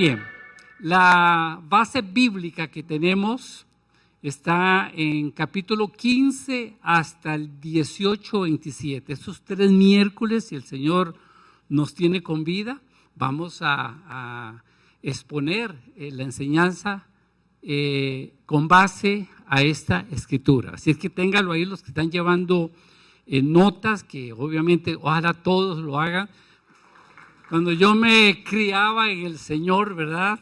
bien, la base bíblica que tenemos está en capítulo 15 hasta el 18-27. Estos 3 miércoles, si el Señor nos tiene con vida, vamos a exponer la enseñanza con base a esta escritura. Así es que ténganlo ahí los que están llevando notas, que obviamente ojalá todos lo hagan. Cuando yo me criaba en el Señor, ¿verdad?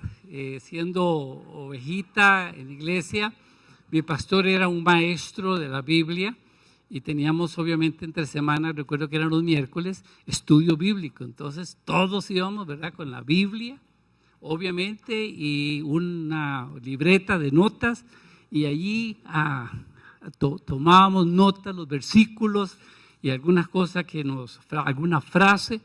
Siendo ovejita en la iglesia, mi pastor era un maestro de la Biblia y teníamos obviamente entre semanas, recuerdo que eran los miércoles, estudio bíblico. Entonces todos íbamos, ¿verdad? Con la Biblia, obviamente, y una libreta de notas, y allí tomábamos notas, los versículos y algunas cosas alguna frase.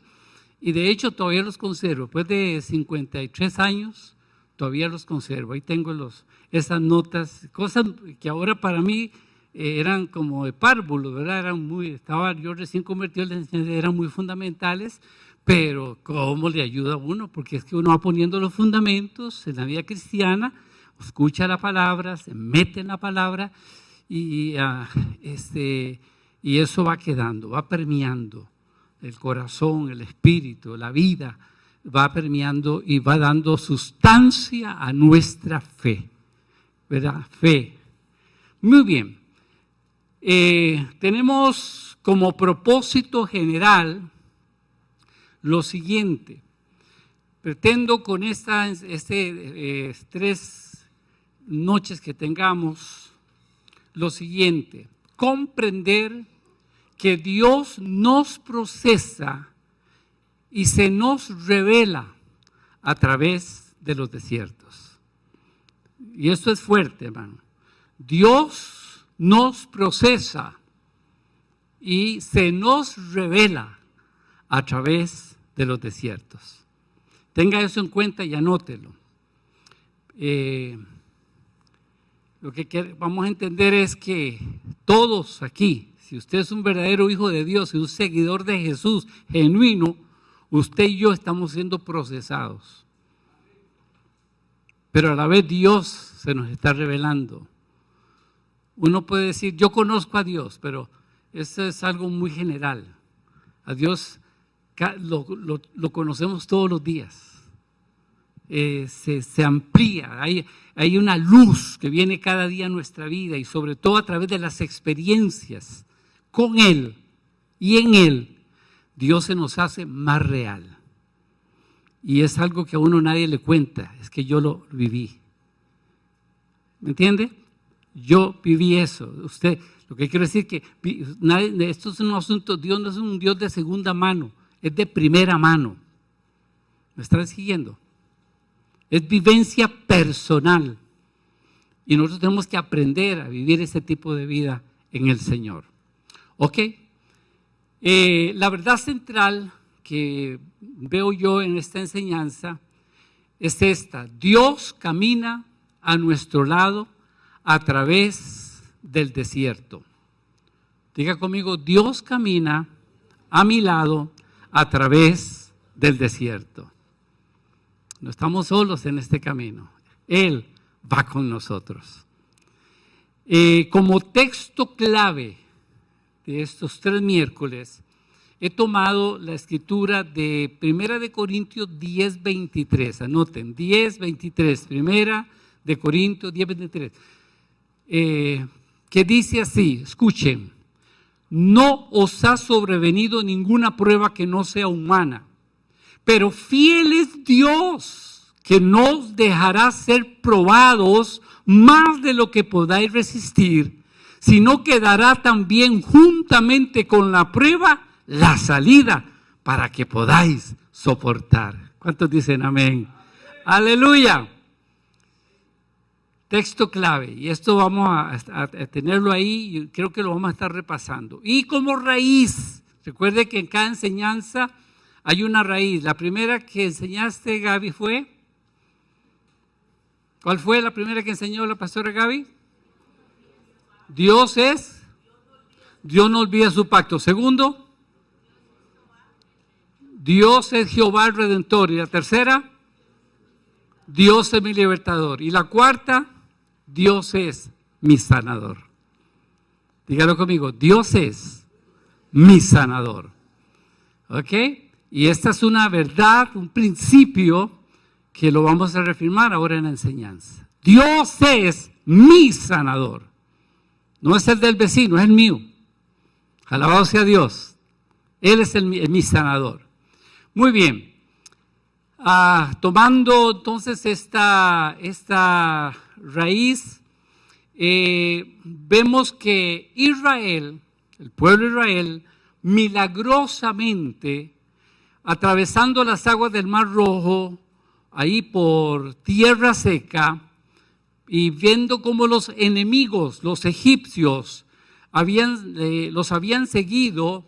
Y de hecho todavía los conservo, después de 53 años, todavía los conservo. Ahí tengo esas notas, cosas que ahora para mí eran como de párvulo, ¿verdad? Estaba yo recién convertido en la enseñanza, eran muy fundamentales, pero ¿cómo le ayuda a uno? Porque es que uno va poniendo los fundamentos en la vida cristiana, escucha la palabra, se mete en la palabra y eso va quedando, va permeando el corazón, el espíritu, la vida, va permeando y va dando sustancia a nuestra fe, ¿verdad? Fe. Muy bien. Tenemos como propósito general lo siguiente. Pretendo con estas 3 noches que tengamos lo siguiente: comprender que Dios nos procesa y se nos revela a través de los desiertos. Y esto es fuerte, hermano. Dios nos procesa y se nos revela a través de los desiertos. Tenga eso en cuenta y anótelo. Lo que vamos a entender es que todos aquí, si usted es un verdadero hijo de Dios y un seguidor de Jesús genuino, usted y yo estamos siendo procesados. Pero a la vez Dios se nos está revelando. Uno puede decir, yo conozco a Dios, pero eso es algo muy general. A Dios lo conocemos todos los días. Se amplía, hay una luz que viene cada día a nuestra vida y sobre todo a través de las experiencias con Él y en Él, Dios se nos hace más real. Y es algo que a uno nadie le cuenta, es que yo lo viví. ¿Me entiende? Yo viví eso. Usted, lo que quiero decir que esto es un asunto, Dios no es un Dios de segunda mano, es de primera mano. ¿Me están siguiendo? Es vivencia personal. Y nosotros tenemos que aprender a vivir ese tipo de vida en el Señor. ¿Ok? La verdad central que veo yo en esta enseñanza es esta: Dios camina a nuestro lado a través del desierto. Diga conmigo, Dios camina a mi lado a través del desierto. No estamos solos en este camino, Él va con nosotros. Como texto clave de estos 3 miércoles, he tomado la escritura de 1 de Corintios 10:23. Anoten, 10:23, 1 de Corintios 10:23. Que dice así, escuchen: no os ha sobrevenido ninguna prueba que no sea humana, pero fiel es Dios, que no os dejará ser probados más de lo que podáis resistir, sino que dará también juntamente con la prueba la salida para que podáis soportar. ¿Cuántos dicen amén? ¡Aleluya! Texto clave, y esto vamos a tenerlo ahí, y creo que lo vamos a estar repasando. Y como raíz, recuerde que en cada enseñanza hay una raíz. La primera que enseñaste, Gaby, fue... ¿Cuál fue la primera que enseñó la pastora Gaby? Dios no olvida su pacto. Segundo, Dios es Jehová el Redentor. Y la tercera, Dios es mi libertador. Y la cuarta, Dios es mi sanador. Dígalo conmigo, Dios es mi sanador. ¿Ok? Y esta es una verdad, un principio que lo vamos a reafirmar ahora en la enseñanza. Dios es mi sanador. No es el del vecino, es el mío. Alabado sea Dios. Él es mi sanador. Muy bien. Tomando entonces esta raíz, vemos que Israel, el pueblo de Israel, milagrosamente, atravesando las aguas del Mar Rojo, ahí por tierra seca, y viendo cómo los enemigos, los egipcios, los habían seguido,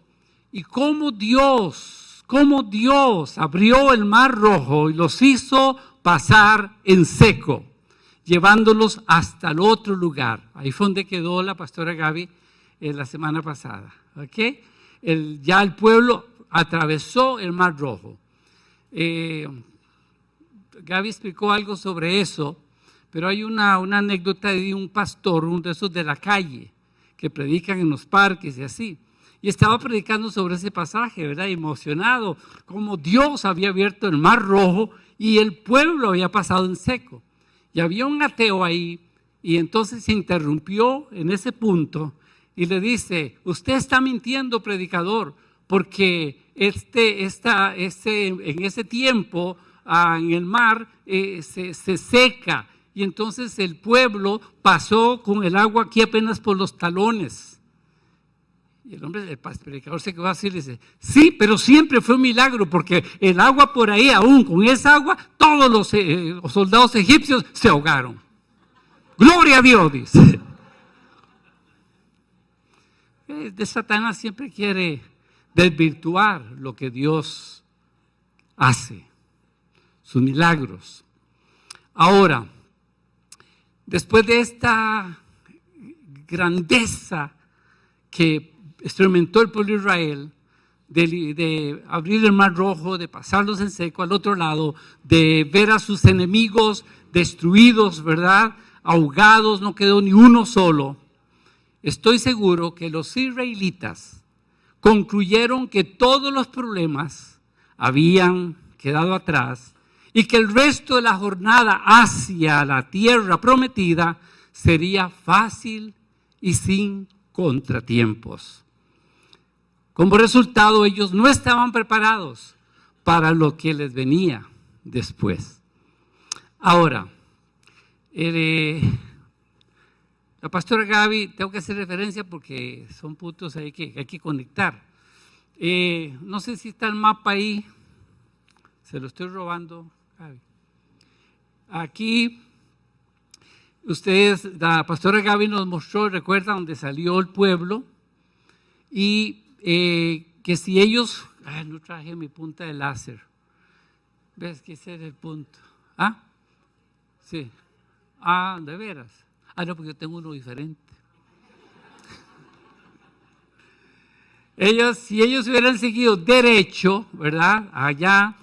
y cómo Dios abrió el Mar Rojo y los hizo pasar en seco, llevándolos hasta el otro lugar. Ahí fue donde quedó la pastora Gaby la semana pasada. ¿Okay? Ya el pueblo atravesó el Mar Rojo. Gaby explicó algo sobre eso, pero hay una anécdota de un pastor, uno de esos de la calle, que predican en los parques y así. Y estaba predicando sobre ese pasaje, ¿verdad? Emocionado, como Dios había abierto el Mar Rojo y el pueblo había pasado en seco. Y había un ateo ahí, y entonces se interrumpió en ese punto y le dice: usted está mintiendo, predicador, porque en ese tiempo en el mar se seca, y entonces el pueblo pasó con el agua aquí apenas por los talones. Y el predicador se quedó así y le dice: sí, pero siempre fue un milagro, porque el agua por ahí, aún con esa agua, todos los soldados egipcios se ahogaron. Gloria a Dios, dice. De Satanás siempre quiere desvirtuar lo que Dios hace, sus milagros. Ahora, después de esta grandeza que experimentó el pueblo de Israel, de abrir el Mar Rojo, de pasarlos en seco al otro lado, de ver a sus enemigos destruidos, ¿verdad? Ahogados, no quedó ni uno solo. Estoy seguro que los israelitas concluyeron que todos los problemas habían quedado atrás y que el resto de la jornada hacia la tierra prometida sería fácil y sin contratiempos. Como resultado, ellos no estaban preparados para lo que les venía después. Ahora, la pastora Gaby, tengo que hacer referencia porque son puntos ahí que hay que conectar. No sé si está el mapa ahí, se lo estoy robando, Gaby. Aquí, la pastora Gaby nos mostró, recuerda, donde salió el pueblo, y que si ellos, no traje mi punta de láser, ves que ese es el punto, sí, de veras, no, porque yo tengo uno diferente. Si ellos hubieran seguido derecho, ¿verdad? Allá,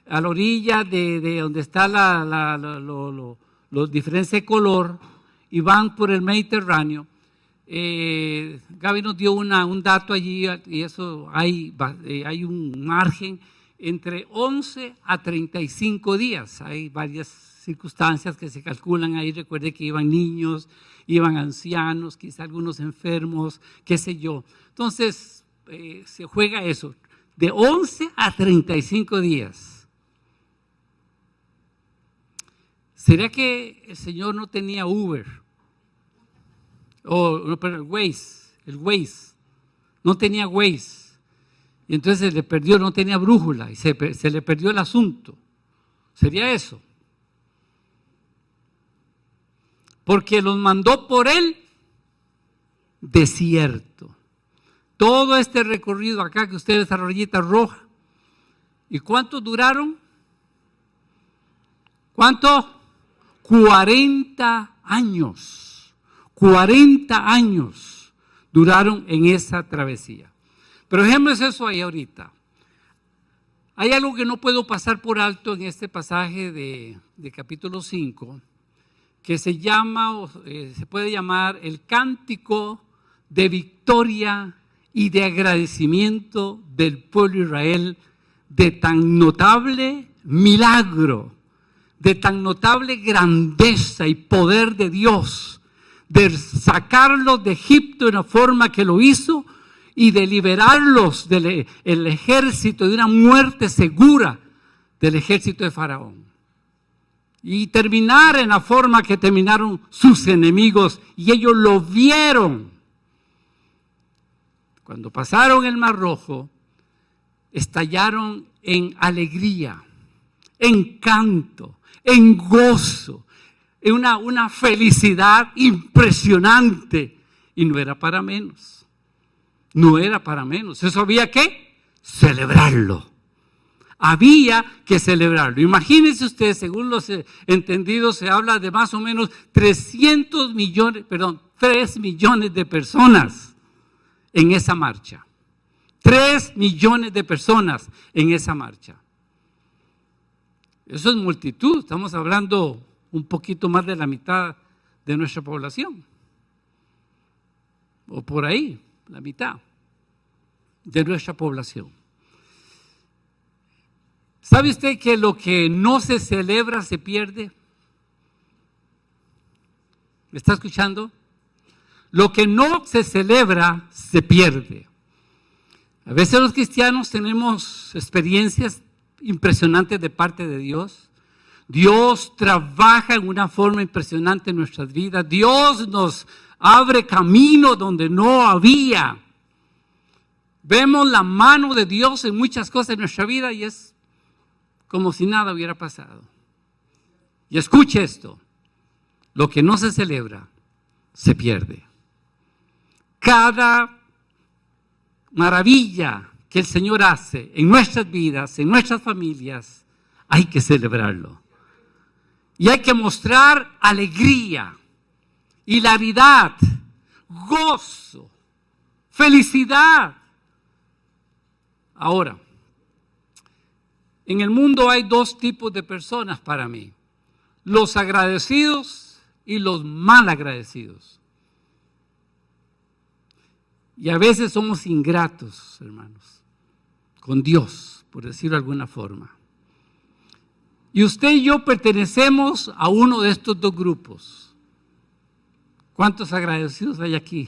a la orilla de donde está los diferentes de color, y van por el Mediterráneo. Gaby nos dio un dato allí, y eso hay un margen entre 11 a 35 días. Hay varias circunstancias que se calculan ahí. Recuerde que iban niños, iban ancianos, quizá algunos enfermos, qué sé yo. Entonces, se juega eso, de 11 a 35 días. ¿Será que el Señor no tenía Uber? El Waze. No tenía Waze. Y entonces se le perdió, no tenía brújula y se le perdió el asunto. ¿Sería eso? Porque los mandó por el desierto. Todo este recorrido acá que ustedes, esa rayita roja. ¿Y cuánto duraron? ¿Cuánto? 40 años. 40 años duraron en esa travesía. Pero dejemos eso ahí ahorita. Hay algo que no puedo pasar por alto en este pasaje de capítulo 5, que se llama, se puede llamar el cántico de victoria y de agradecimiento del pueblo de Israel de tan notable milagro, de tan notable grandeza y poder de Dios, de sacarlos de Egipto de una forma que lo hizo y de liberarlos del ejército, de una muerte segura del ejército de Faraón. Y terminar en la forma que terminaron sus enemigos, y ellos lo vieron. Cuando pasaron el Mar Rojo, estallaron en alegría, en canto, en gozo, en una felicidad impresionante. Y no era para menos. No era para menos. Eso había que celebrarlo. Había que celebrarlo. Imagínense ustedes, según los entendidos, se habla de más o menos 3 millones de personas en esa marcha. 3 millones de personas en esa marcha. Eso es multitud. Estamos hablando un poquito más de la mitad de nuestra población. O por ahí, la mitad de nuestra población. ¿Sabe usted que lo que no se celebra se pierde? ¿Me está escuchando? Lo que no se celebra se pierde. A veces los cristianos tenemos experiencias impresionantes de parte de Dios. Dios trabaja en una forma impresionante en nuestras vidas. Dios nos abre camino donde no había. Vemos la mano de Dios en muchas cosas en nuestra vida y es como si nada hubiera pasado. Y escuche esto, lo que no se celebra, se pierde. Cada maravilla que el Señor hace en nuestras vidas, en nuestras familias, hay que celebrarlo. Y hay que mostrar alegría, hilaridad, gozo, felicidad. Ahora, en el mundo hay 2 tipos de personas para mí: los agradecidos y los mal agradecidos. Y a veces somos ingratos, hermanos, con Dios, por decirlo de alguna forma. Y usted y yo pertenecemos a uno de estos 2 grupos. ¿Cuántos agradecidos hay aquí?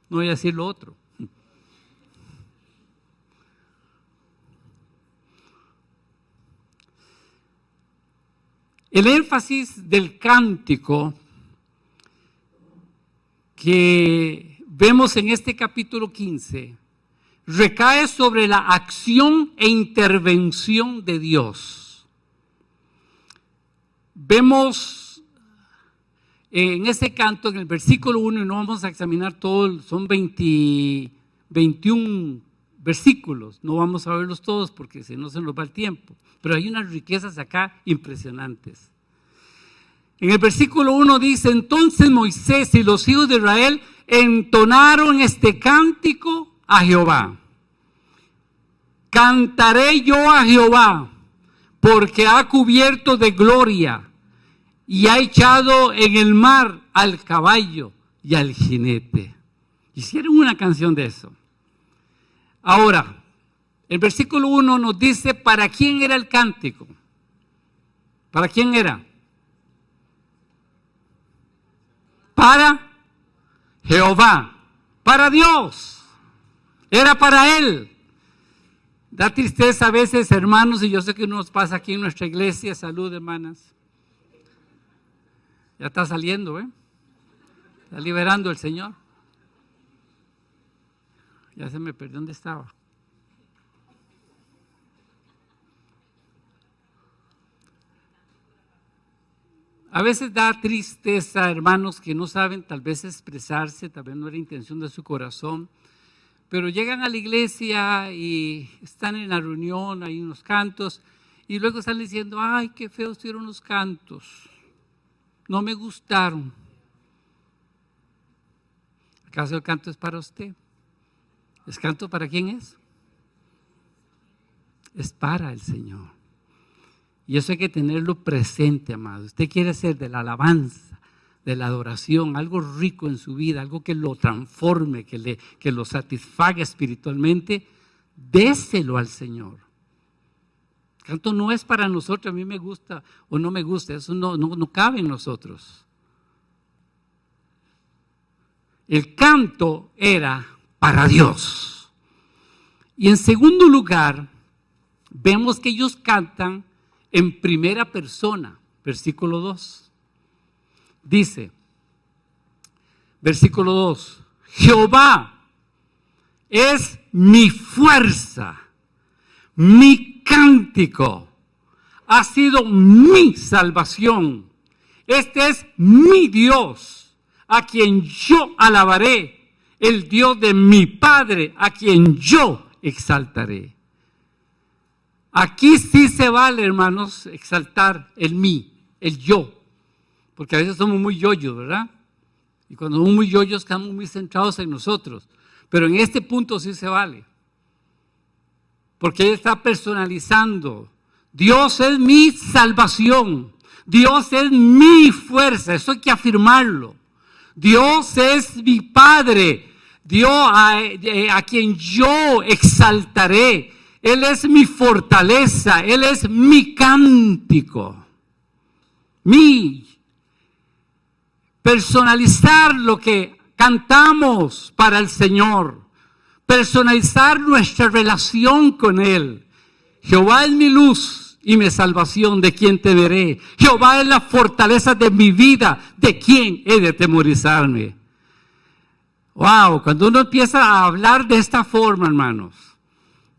No voy a decir lo otro. El énfasis del cántico que vemos en este capítulo 15 recae sobre la acción e intervención de Dios. Vemos en ese canto, en el versículo 1, y no vamos a examinar todo, son 21 versículos, no vamos a verlos todos porque si no se nos va el tiempo, pero hay unas riquezas acá impresionantes. En el versículo 1 dice: entonces Moisés y los hijos de Israel entonaron este cántico a Jehová. Cantaré yo a Jehová, porque ha cubierto de gloria y ha echado en el mar al caballo y al jinete. Hicieron una canción de eso. Ahora, el versículo 1 nos dice para quién era el cántico. ¿Para quién era? Para Jehová, para Dios, era para Él. Da tristeza a veces, hermanos, y yo sé que nos pasa aquí en nuestra iglesia. Salud, hermanas. Ya está saliendo, está liberando el Señor. Ya se me perdió dónde estaba. A veces da tristeza, hermanos, que no saben tal vez expresarse, tal vez no era intención de su corazón, pero llegan a la iglesia y están en la reunión, hay unos cantos, y luego están diciendo: ay, qué feos estuvieron los cantos, no me gustaron. ¿Acaso el canto es para usted? ¿El canto para quién es? es para el Señor. Y eso hay que tenerlo presente, amado. Usted quiere hacer de la alabanza, de la adoración, algo rico en su vida, algo que lo transforme, que lo satisfaga espiritualmente, déselo al Señor. El canto no es para nosotros, a mí me gusta o no me gusta, eso no cabe en nosotros. El canto era para Dios. Y en segundo lugar, vemos que ellos cantan en primera persona, versículo 2. Dice, versículo 2, Jehová es mi fuerza, mi cántico, ha sido mi salvación. Este es mi Dios, a quien yo alabaré, el Dios de mi Padre, a quien yo exaltaré. Aquí sí se vale, hermanos, exaltar el mí, el yo, porque a veces somos muy yoyos, ¿verdad? Y cuando somos muy yoyos, estamos muy centrados en nosotros. Pero en este punto sí se vale, porque Él está personalizando. Dios es mi salvación, Dios es mi fuerza, eso hay que afirmarlo. Dios es mi Padre, Dios a quien yo exaltaré. Él es mi fortaleza, Él es mi cántico. Personalizar lo que cantamos para el Señor. Personalizar nuestra relación con Él. Jehová es mi luz y mi salvación, ¿de quién temeré? Jehová es la fortaleza de mi vida, ¿de quién he de atemorizarme? Wow, cuando uno empieza a hablar de esta forma, hermanos,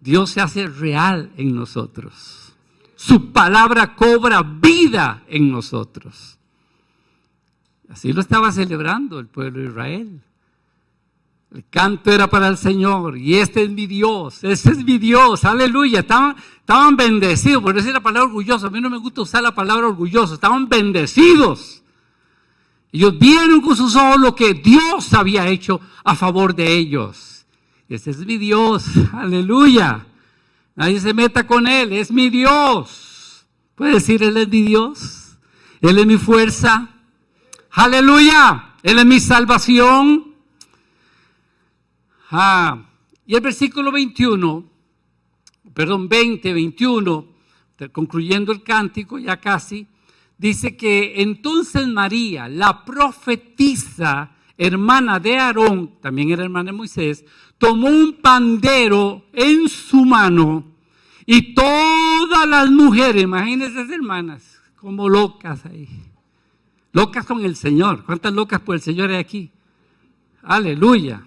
Dios se hace real en nosotros. Su palabra cobra vida en nosotros. Así lo estaba celebrando el pueblo de Israel. El canto era para el Señor y este es mi Dios, ese es mi Dios, aleluya. Estaban bendecidos, por decir la palabra orgulloso. A mí no me gusta usar la palabra orgulloso, estaban bendecidos. Ellos vieron con sus ojos lo que Dios había hecho a favor de ellos. Ese es mi Dios, aleluya. Nadie se meta con Él, es mi Dios. ¿Puede decir Él es mi Dios? Él es mi fuerza, aleluya. Él es mi salvación. Y el versículo 21, concluyendo el cántico ya casi, dice que entonces María, la profetisa, hermana de Aarón, también era hermana de Moisés, tomó un pandero en su mano y todas las mujeres, imagínense esas hermanas, como locas ahí, locas con el Señor. ¿Cuántas locas por el Señor hay aquí? Aleluya.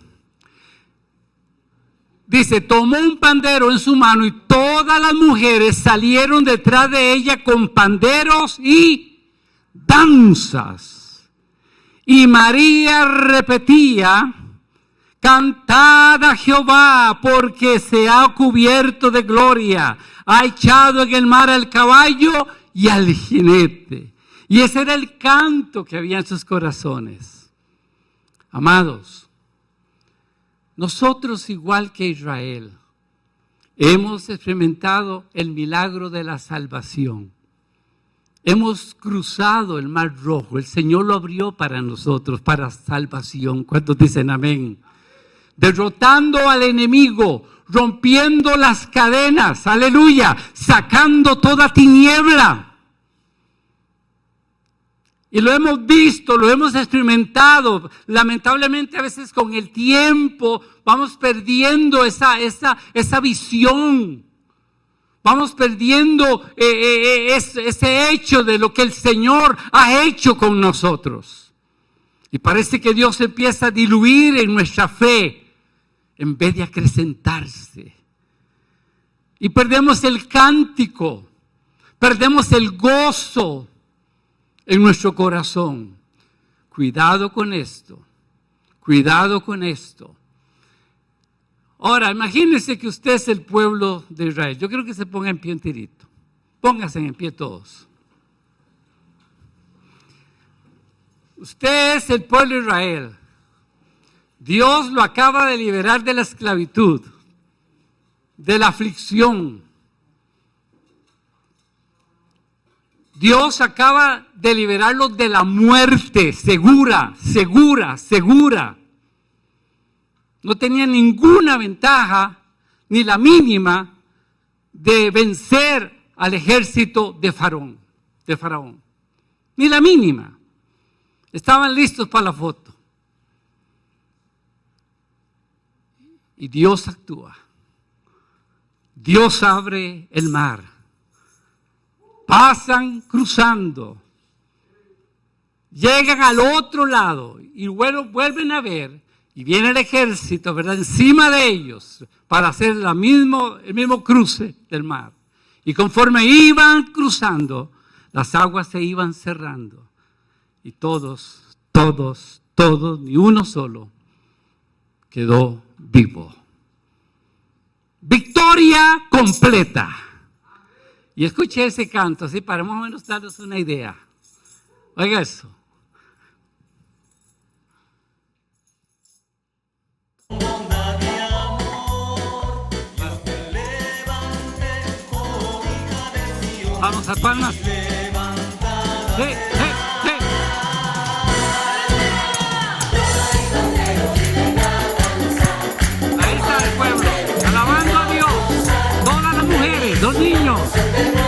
Dice, tomó un pandero en su mano y todas las mujeres salieron detrás de ella con panderos y danzas. Y María repetía, cantad a Jehová porque se ha cubierto de gloria, ha echado en el mar al caballo y al jinete. Y ese era el canto que había en sus corazones. Amados, nosotros, igual que Israel, hemos experimentado el milagro de la salvación. Hemos cruzado el mar rojo. El Señor lo abrió para nosotros, para salvación. ¿Cuántos dicen amén? Derrotando al enemigo, rompiendo las cadenas, aleluya, sacando toda tiniebla. Y lo hemos visto, lo hemos experimentado. Lamentablemente a veces con el tiempo vamos perdiendo esa visión. Vamos perdiendo ese hecho de lo que el Señor ha hecho con nosotros. Y parece que Dios empieza a diluir en nuestra fe en vez de acrecentarse. Y perdemos el cántico, perdemos el gozo en nuestro corazón. Cuidado con esto, cuidado con esto. Ahora, imagínense que usted es el pueblo de Israel. Yo creo que se ponga en pie enterito. Pónganse en pie todos. Usted es el pueblo de Israel. Dios lo acaba de liberar de la esclavitud, de la aflicción, Dios acaba de liberarlos de la muerte, segura. No tenían ninguna ventaja, ni la mínima, de vencer al ejército de Faraón. Ni la mínima. Estaban listos para la foto. Y Dios actúa. Dios abre el mar. Pasan cruzando. Llegan al otro lado y vuelven a ver. Y viene el ejército, ¿verdad?, encima de ellos para hacer el mismo cruce del mar. Y conforme iban cruzando, las aguas se iban cerrando. Y todos, ni uno solo, quedó vivo. Victoria completa. Y escuché ese canto, así para más o menos darles una idea. Oiga eso. Vamos a palmas. Ahí está el pueblo, alabando a Dios. Todas las mujeres, los niños,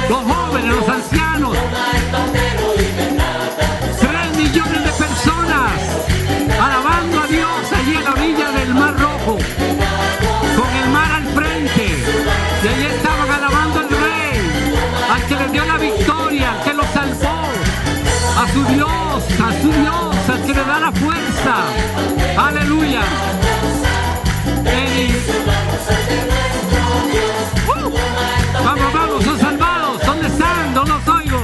los jóvenes, los ancianos. 3 millones de personas alabando a Dios allí en la orilla del Mar Rojo, con el mar al frente. Y allí estaban alabando al Rey, al que les dio la victoria, al que los salvó, a su Dios, al que le da la fuerza. Aleluya. Vamos, son salvados. ¿Dónde están? No los oigo.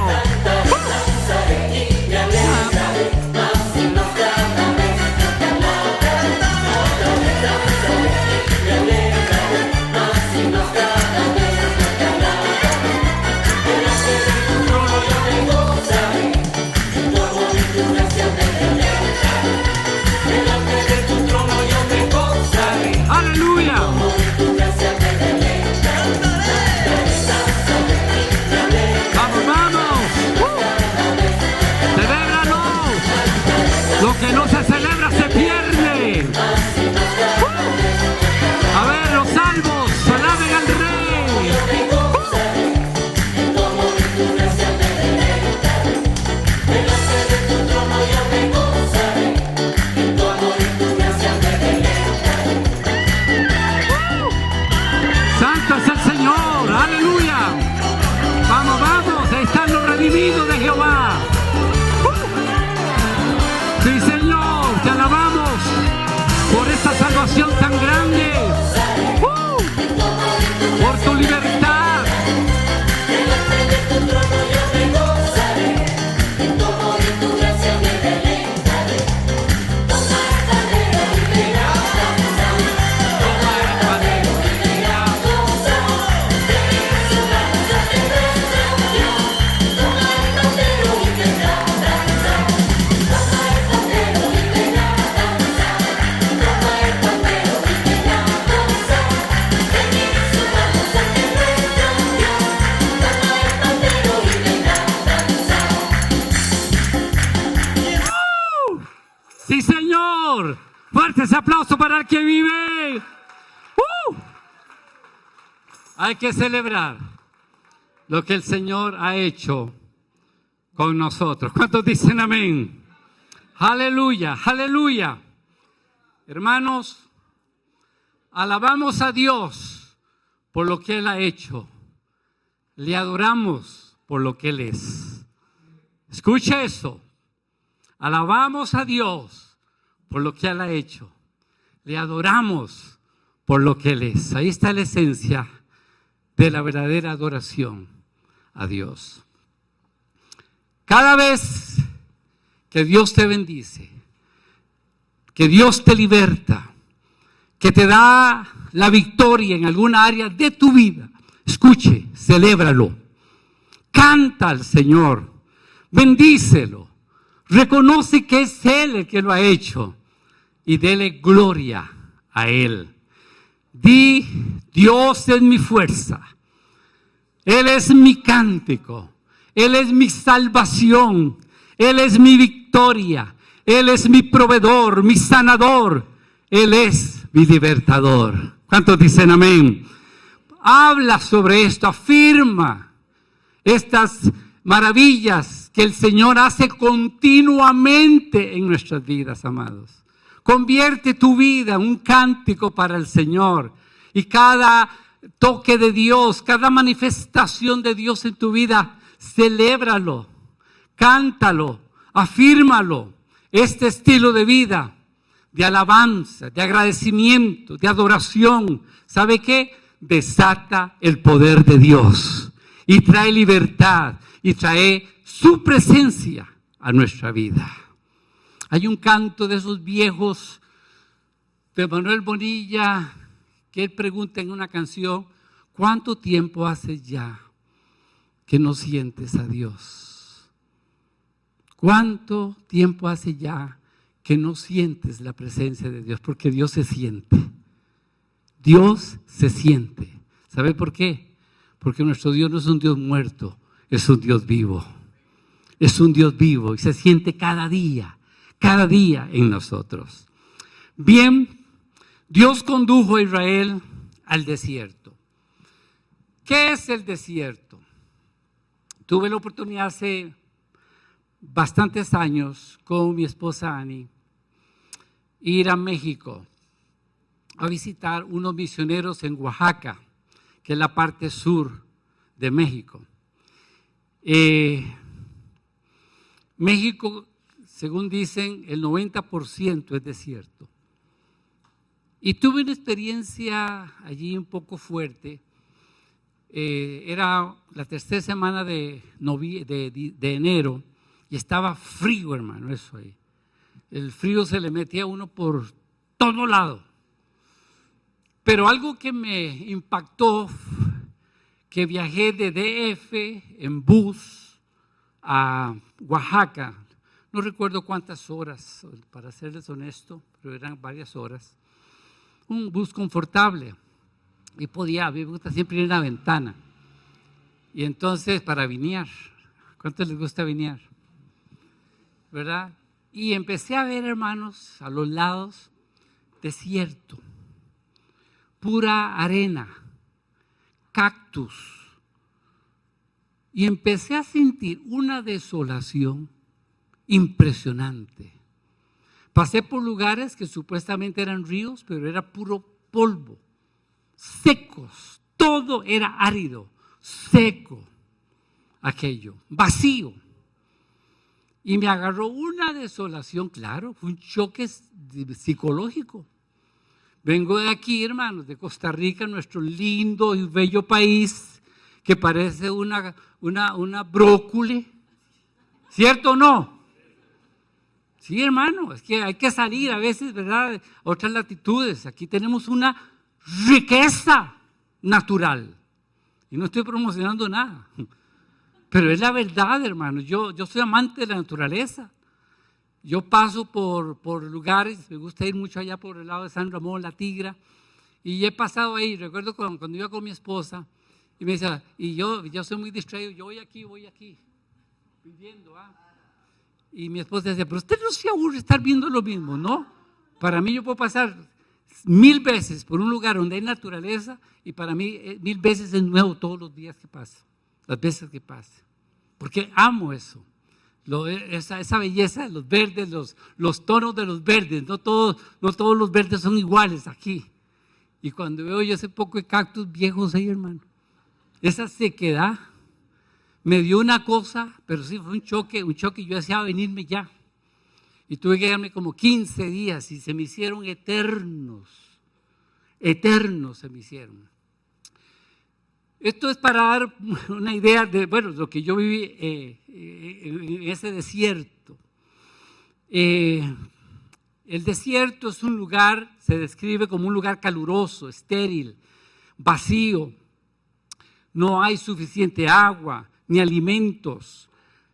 Lo que no se celebra se pierde. A ver, los salvos, alaben al Rey. Santo es el Señor, aleluya. Vamos, ahí están los redimidos de Jehová. Sí, Señor, te alabamos por esta salvación tan grande, por tu libertad. Sí, Señor. Fuerte ese aplauso para el que vive. Hay que celebrar lo que el Señor ha hecho con nosotros. ¿Cuántos dicen amén? Aleluya, aleluya. Hermanos, alabamos a Dios por lo que Él ha hecho. Le adoramos por lo que Él es. Escuche eso. Alabamos a Dios por lo que Él ha hecho. Le adoramos por lo que Él es. Ahí está la esencia de la verdadera adoración a Dios. Cada vez que Dios te bendice, que Dios te liberta, que te da la victoria en alguna área de tu vida, escuche, celébralo. Canta al Señor, bendícelo. Reconoce que es Él el que lo ha hecho y dele gloria a Él. Di, Dios es mi fuerza, Él es mi cántico, Él es mi salvación, Él es mi victoria, Él es mi proveedor, mi sanador, Él es mi libertador. ¿Cuántos dicen amén? Habla sobre esto, afirma estas maravillas que el Señor hace continuamente en nuestras vidas, amados. Convierte tu vida en un cántico para el Señor, y cada toque de Dios, cada manifestación de Dios en tu vida, celébralo, cántalo, afírmalo. Este estilo de vida, de alabanza, de agradecimiento, de adoración, ¿sabe qué? Desata el poder de Dios y trae libertad y trae su presencia a nuestra vida. Hay un canto de esos viejos de Manuel Bonilla que él pregunta en una canción: ¿cuánto tiempo hace ya que no sientes a Dios? ¿Cuánto tiempo hace ya que no sientes la presencia de Dios? Porque Dios se siente. Dios se siente. ¿Sabe por qué? Porque nuestro Dios no es un Dios muerto, es un Dios vivo. Es un Dios vivo y se siente cada día en nosotros. Bien, Dios condujo a Israel al desierto. ¿Qué es el desierto? Tuve la oportunidad hace bastantes años con mi esposa Annie ir a México a visitar unos misioneros en Oaxaca, que es la parte sur de México. México, según dicen, el 90% es desierto. Y tuve una experiencia allí un poco fuerte. Era la tercera semana de enero y estaba frío, hermano, eso ahí. El frío se le metía a uno por todo lado. Pero algo que me impactó, que viajé de DF en bus a Oaxaca, no recuerdo cuántas horas, para serles honesto, pero eran varias horas. Un bus confortable y a mí me gusta siempre ir a la ventana. Y entonces para vinear, ¿cuántos les gusta vinear? ¿Verdad? Y empecé a ver, hermanos, a los lados, desierto, pura arena, cactus. Y empecé a sentir una desolación impresionante. Pasé por lugares que supuestamente eran ríos, pero era puro polvo, secos, todo era árido, seco, aquello, vacío. Y me agarró una desolación, claro, fue un choque psicológico. Vengo de aquí, hermanos, de Costa Rica, nuestro lindo y bello país, que parece una brócoli, ¿cierto o no? Sí, hermano, es que hay que salir a veces, ¿verdad?, a otras latitudes. Aquí tenemos una riqueza natural. Y no estoy promocionando nada, pero es la verdad, hermano. Yo soy amante de la naturaleza. Yo paso por lugares, me gusta ir mucho allá por el lado de San Ramón, La Tigra, y he pasado ahí. Recuerdo cuando iba con mi esposa, y me decía, y yo soy muy distraído, yo voy aquí, viviendo, Y mi esposa decía, pero usted no se aburre estar viendo lo mismo, ¿no? Para mí yo puedo pasar 1000 veces por un lugar donde hay naturaleza, y para mí 1000 veces es nuevo todos los días que pasa, las veces que pase, porque amo eso. Esa belleza de los verdes, los tonos de los verdes, no todos los verdes son iguales aquí. Y cuando veo yo ese poco de cactus viejos ahí, hermano, esa sequedad me dio una cosa, pero sí fue un choque, yo deseaba venirme ya. Y tuve que quedarme como 15 días y se me hicieron eternos se me hicieron. Esto es para dar una idea de, lo que yo viví en ese desierto. El desierto es un lugar, se describe como un lugar caluroso, estéril, vacío. No hay suficiente agua ni alimentos.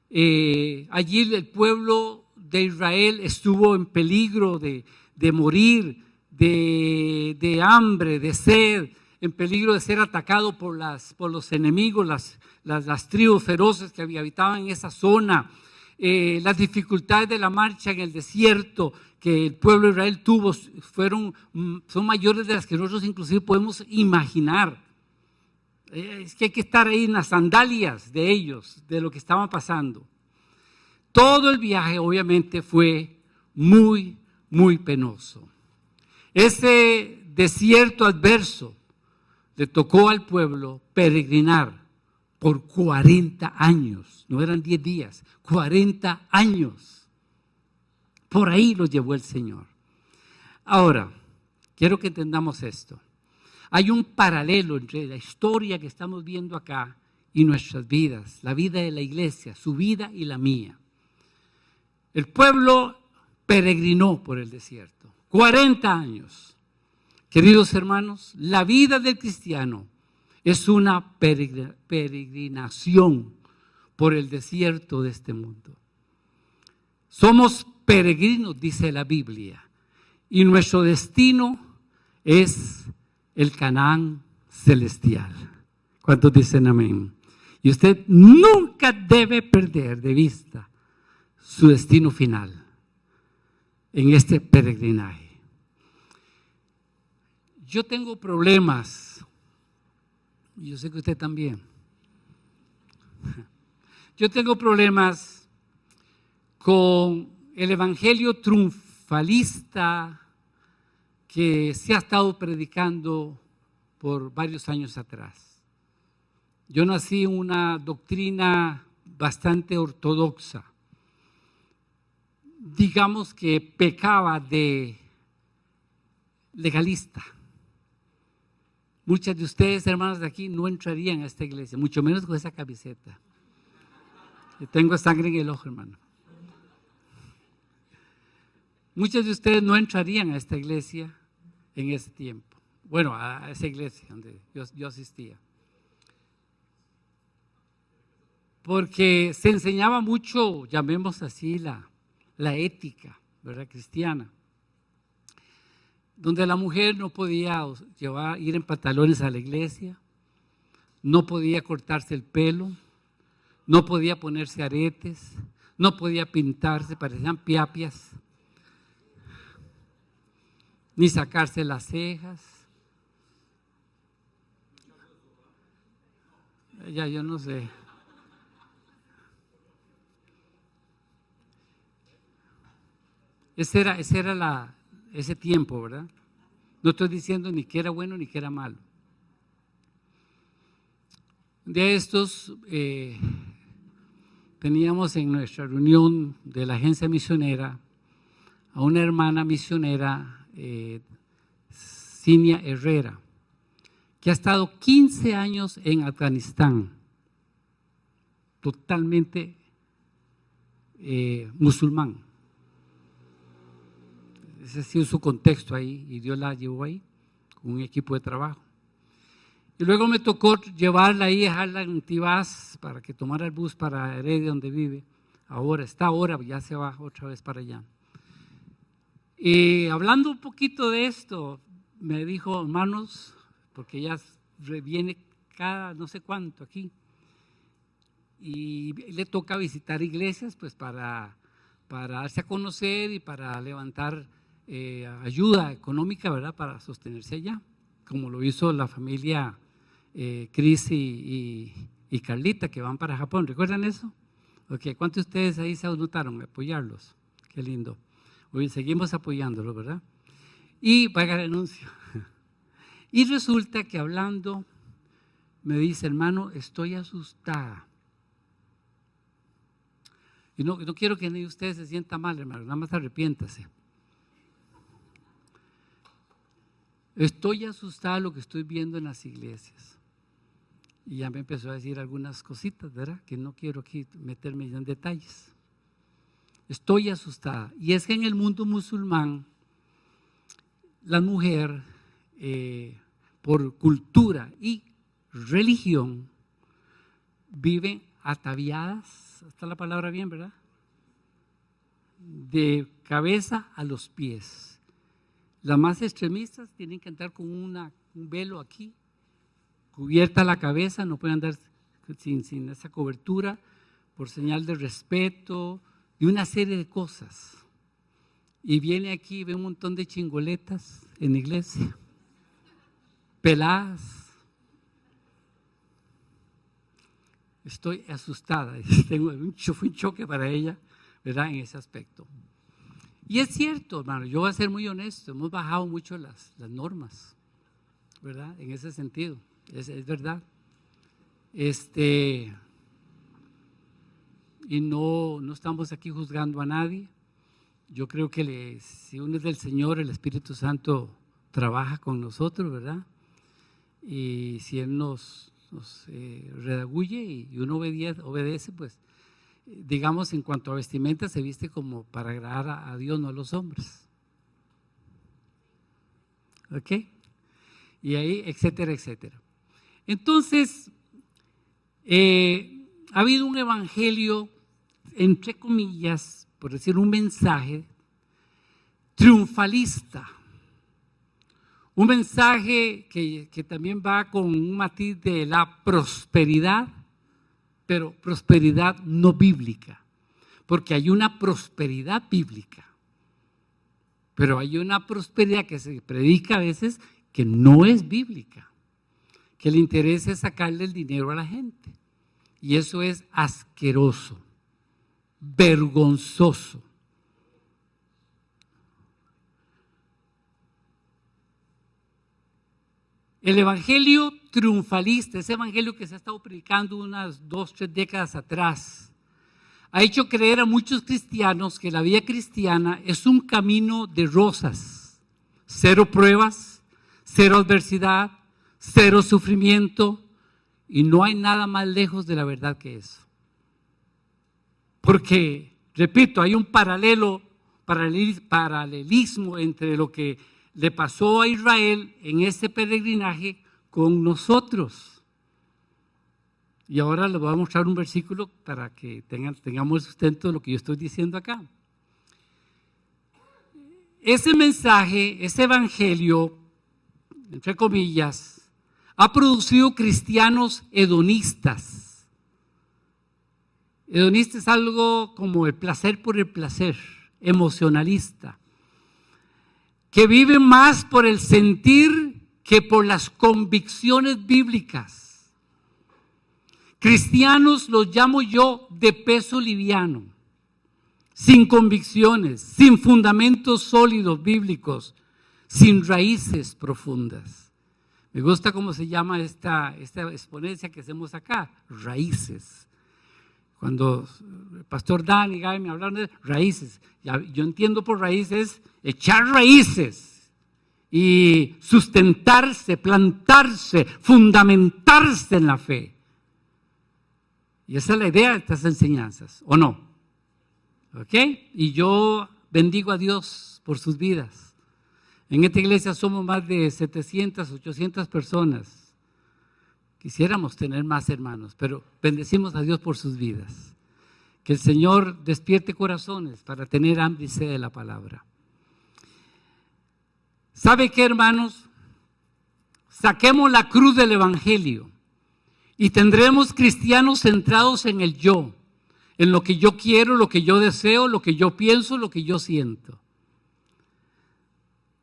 Allí el pueblo de Israel estuvo en peligro de morir, de hambre, de sed. en peligro de ser atacado por los enemigos, las tribus feroces que habitaban en esa zona, las dificultades de la marcha en el desierto que el pueblo de Israel tuvo son mayores de las que nosotros inclusive podemos imaginar. Es que hay que estar ahí en las sandalias de ellos, de lo que estaban pasando. Todo el viaje obviamente fue muy, muy penoso. Ese desierto adverso le tocó al pueblo peregrinar por 40 años, no eran 10 días, 40 años. Por ahí los llevó el Señor. Ahora, quiero que entendamos esto. Hay un paralelo entre la historia que estamos viendo acá y nuestras vidas, la vida de la iglesia, su vida y la mía. El pueblo peregrinó por el desierto, 40 años. Queridos hermanos, la vida del cristiano es una peregrinación por el desierto de este mundo. Somos peregrinos, dice la Biblia, y nuestro destino es el Canaán celestial. ¿Cuántos dicen amén? Y usted nunca debe perder de vista su destino final en este peregrinaje. Yo tengo problemas, y yo sé que usted también. Yo tengo problemas con el evangelio triunfalista que se ha estado predicando por varios años atrás. Yo nací en una doctrina bastante ortodoxa. Digamos que pecaba de legalista. Muchas de ustedes, hermanos de aquí, no entrarían a esta iglesia, mucho menos con esa camiseta. Yo tengo sangre en el ojo, hermano. Muchos de ustedes no entrarían a esta iglesia en ese tiempo. Bueno, a esa iglesia donde yo asistía. Porque se enseñaba mucho, llamemos así, la ética, ¿verdad?, cristiana. Donde la mujer no podía ir en pantalones a la iglesia, no podía cortarse el pelo, no podía ponerse aretes, no podía pintarse, parecían piapias, ni sacarse las cejas. Ya, yo no sé. Ese era ese tiempo, ¿verdad? No estoy diciendo ni que era bueno ni que era malo. De estos teníamos en nuestra reunión de la agencia misionera a una hermana misionera, Cinia Herrera, que ha estado 15 años en Afganistán, totalmente musulmán. Ese ha sido su contexto ahí, y Dios la llevó ahí con un equipo de trabajo. Y luego me tocó llevarla ahí, dejarla en Tibás para que tomara el bus para Heredia, donde vive. Está ahora, ya se va otra vez para allá. Y hablando un poquito de esto, me dijo, hermanos, porque ella viene cada no sé cuánto aquí, y le toca visitar iglesias pues para darse a conocer y para levantar ayuda económica, ¿verdad?, para sostenerse allá, como lo hizo la familia Cris y Carlita, que van para Japón. ¿Recuerdan eso? Okay. ¿Cuántos de ustedes ahí se anotaron a apoyarlos? Qué lindo. Hoy seguimos apoyándolos, ¿verdad? Y paga el anuncio. Y resulta que hablando, me dice, hermano, estoy asustada. Y no quiero que ni usted se sienta mal, hermano, nada más arrepiéntase. Estoy asustada de lo que estoy viendo en las iglesias. Y ya me empezó a decir algunas cositas, ¿verdad?, que no quiero aquí meterme en detalles. Estoy asustada. Y es que en el mundo musulmán, la mujer, por cultura y religión, viven ataviadas, está la palabra bien, ¿verdad?, de cabeza a los pies. Las más extremistas tienen que andar con un velo aquí cubierta la cabeza, no puede andar sin esa cobertura, por señal de respeto, y una serie de cosas. Y viene aquí y ve un montón de chingoletas en la iglesia, peladas. Estoy asustada, fue un choque para ella, ¿verdad? En ese aspecto. Y es cierto, hermano, yo voy a ser muy honesto, hemos bajado mucho las normas, ¿verdad? En ese sentido, es verdad. Y no estamos aquí juzgando a nadie. Yo creo que si uno es del Señor, el Espíritu Santo trabaja con nosotros, ¿verdad? Y si Él nos redagulle y uno obedece, pues, digamos, en cuanto a vestimenta, se viste como para agradar a Dios, no a los hombres. ¿Ok? Y ahí, etcétera, etcétera. Entonces, ha habido un evangelio, entre comillas, por decir un mensaje triunfalista, un mensaje que también va con un matiz de la prosperidad, pero prosperidad no bíblica, porque hay una prosperidad bíblica, pero hay una prosperidad que se predica a veces que no es bíblica, que le interesa es sacarle el dinero a la gente, y eso es asqueroso, vergonzoso. El evangelio triunfalista, ese evangelio que se ha estado predicando unas 2, 3 décadas atrás, ha hecho creer a muchos cristianos que la vida cristiana es un camino de rosas, cero pruebas, cero adversidad, cero sufrimiento, y no hay nada más lejos de la verdad que eso. Porque, repito, hay un paralelismo entre lo que le pasó a Israel en ese peregrinaje con nosotros. Y ahora les voy a mostrar un versículo para que tengamos sustento de lo que yo estoy diciendo acá. Ese mensaje, ese evangelio, entre comillas, ha producido cristianos hedonistas. Hedonista es algo como el placer por el placer, emocionalista, que viven más por el sentir que por las convicciones bíblicas. Cristianos los llamo yo de peso liviano, sin convicciones, sin fundamentos sólidos bíblicos, sin raíces profundas. Me gusta cómo se llama esta exponencia que hacemos acá, raíces. Cuando el pastor Dan y Gaby me hablaron de raíces, yo entiendo por raíces echar raíces y sustentarse, plantarse, fundamentarse en la fe. Y esa es la idea de estas enseñanzas, ¿o no? ¿Ok? Y yo bendigo a Dios por sus vidas. En esta iglesia somos más de 700, 800 personas. Quisiéramos tener más hermanos, pero bendecimos a Dios por sus vidas. Que el Señor despierte corazones para tener hambre y sed de la palabra. ¿Sabe qué, hermanos? Saquemos la cruz del evangelio y tendremos cristianos centrados en el yo, en lo que yo quiero, lo que yo deseo, lo que yo pienso, lo que yo siento.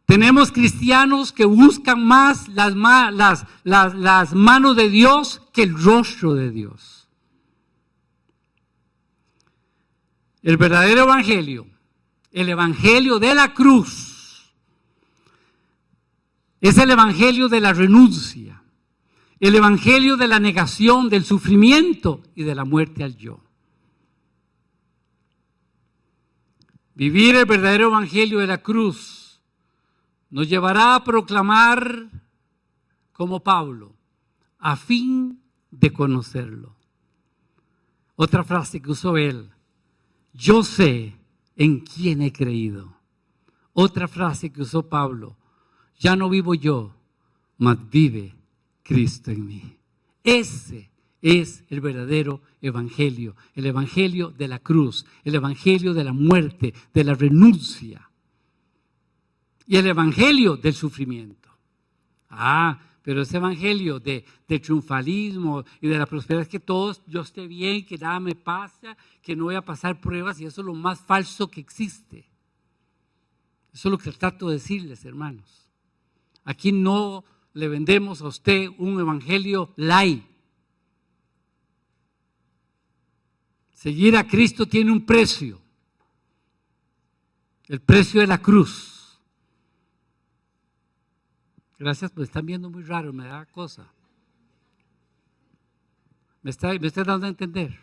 Tenemos cristianos que buscan más las manos de Dios que el rostro de Dios. El verdadero evangelio, el evangelio de la cruz, es el evangelio de la renuncia, el evangelio de la negación, del sufrimiento y de la muerte al yo. Vivir el verdadero evangelio de la cruz nos llevará a proclamar como Pablo, a fin de conocerlo. Otra frase que usó él, yo sé en quién he creído. Otra frase que usó Pablo, ya no vivo yo, mas vive Cristo en mí. Ese es el verdadero evangelio, el evangelio de la cruz, el evangelio de la muerte, de la renuncia. Y el evangelio del sufrimiento. Pero ese evangelio de triunfalismo y de la prosperidad, que yo esté bien, que nada me pasa, que no voy a pasar pruebas, y eso es lo más falso que existe. Eso es lo que trato de decirles, hermanos. Aquí no le vendemos a usted un evangelio light. Seguir a Cristo tiene un precio. El precio de la cruz. Gracias, me están viendo muy raro, me da cosa. Me está dando a entender.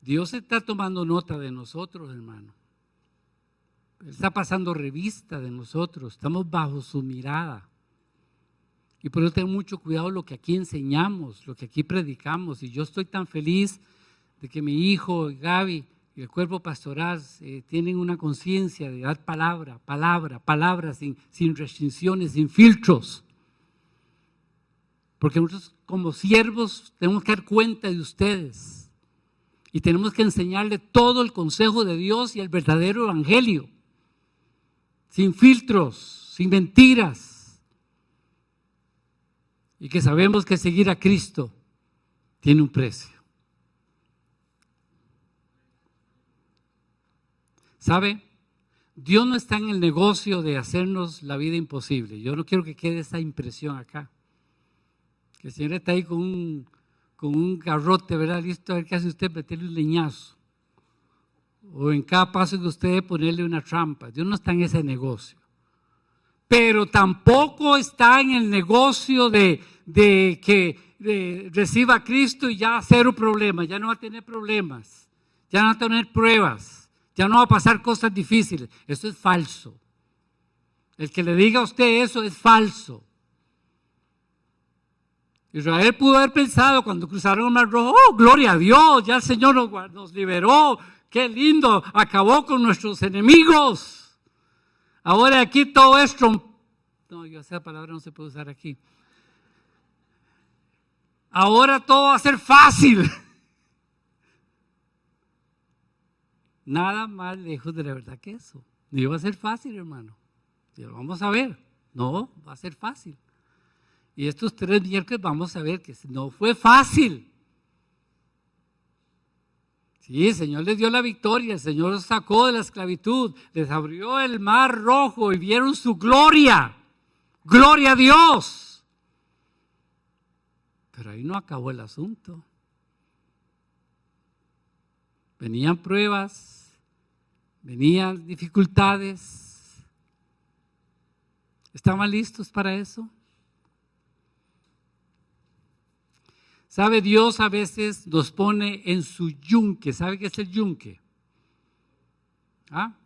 Dios está tomando nota de nosotros, hermano. Él está pasando revista de nosotros. Estamos bajo su mirada. Y por eso tengo mucho cuidado lo que aquí enseñamos, lo que aquí predicamos. Y yo estoy tan feliz de que mi hijo, Gaby, y el cuerpo pastoral tienen una conciencia de dar palabra, sin restricciones, sin filtros. Porque nosotros como siervos tenemos que dar cuenta de ustedes. Y tenemos que enseñarle todo el consejo de Dios y el verdadero evangelio. Sin filtros, sin mentiras. Y que sabemos que seguir a Cristo tiene un precio. ¿Sabe? Dios no está en el negocio de hacernos la vida imposible. Yo no quiero que quede esa impresión acá. Que el Señor está ahí con un garrote, ¿verdad? Listo a ver qué hace usted, meterle un leñazo. O en cada paso que usted ponerle una trampa. Dios no está en ese negocio. Pero tampoco está en el negocio de que reciba a Cristo y ya cero problemas, ya no va a tener problemas, ya no va a tener pruebas. Ya no va a pasar cosas difíciles. Eso es falso. El que le diga a usted eso es falso. Israel pudo haber pensado cuando cruzaron el Mar Rojo, oh, gloria a Dios, ya el Señor nos liberó, qué lindo, acabó con nuestros enemigos. Ahora aquí todo es no, esa palabra no se puede usar aquí. Ahora todo va a ser fácil. Nada más lejos de la verdad que eso. No iba a ser fácil, hermano. Y lo vamos a ver. No, va a ser fácil. Y estos 3 miércoles vamos a ver que no fue fácil. Sí, el Señor les dio la victoria, el Señor los sacó de la esclavitud, les abrió el Mar Rojo y vieron su gloria. ¡Gloria a Dios! Pero ahí no acabó el asunto. Venían pruebas, venían dificultades. ¿Estaban listos para eso? ¿Sabe? Dios a veces nos pone en su yunque. ¿Sabe qué es el yunque? ¿Ah?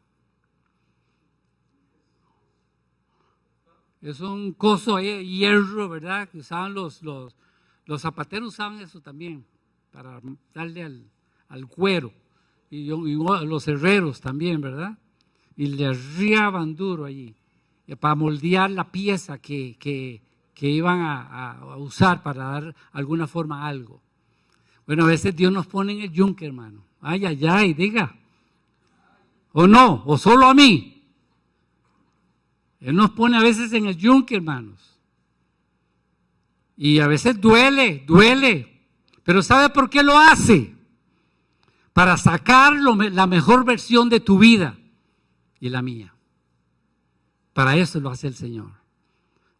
Es un coso de hierro, ¿verdad? Que usaban los zapateros, usaban eso también para darle al cuero. Y los herreros también, ¿verdad? Y le arriaban duro allí para moldear la pieza que iban a usar para dar alguna forma a algo. Bueno, a veces Dios nos pone en el yunque, hermano. Ay, ay, ay, diga. O no, o solo a mí. Él nos pone a veces en el yunque, hermanos. Y a veces duele. Pero ¿sabe por qué lo hace? Para sacar la mejor versión de tu vida y la mía. Para eso lo hace el Señor.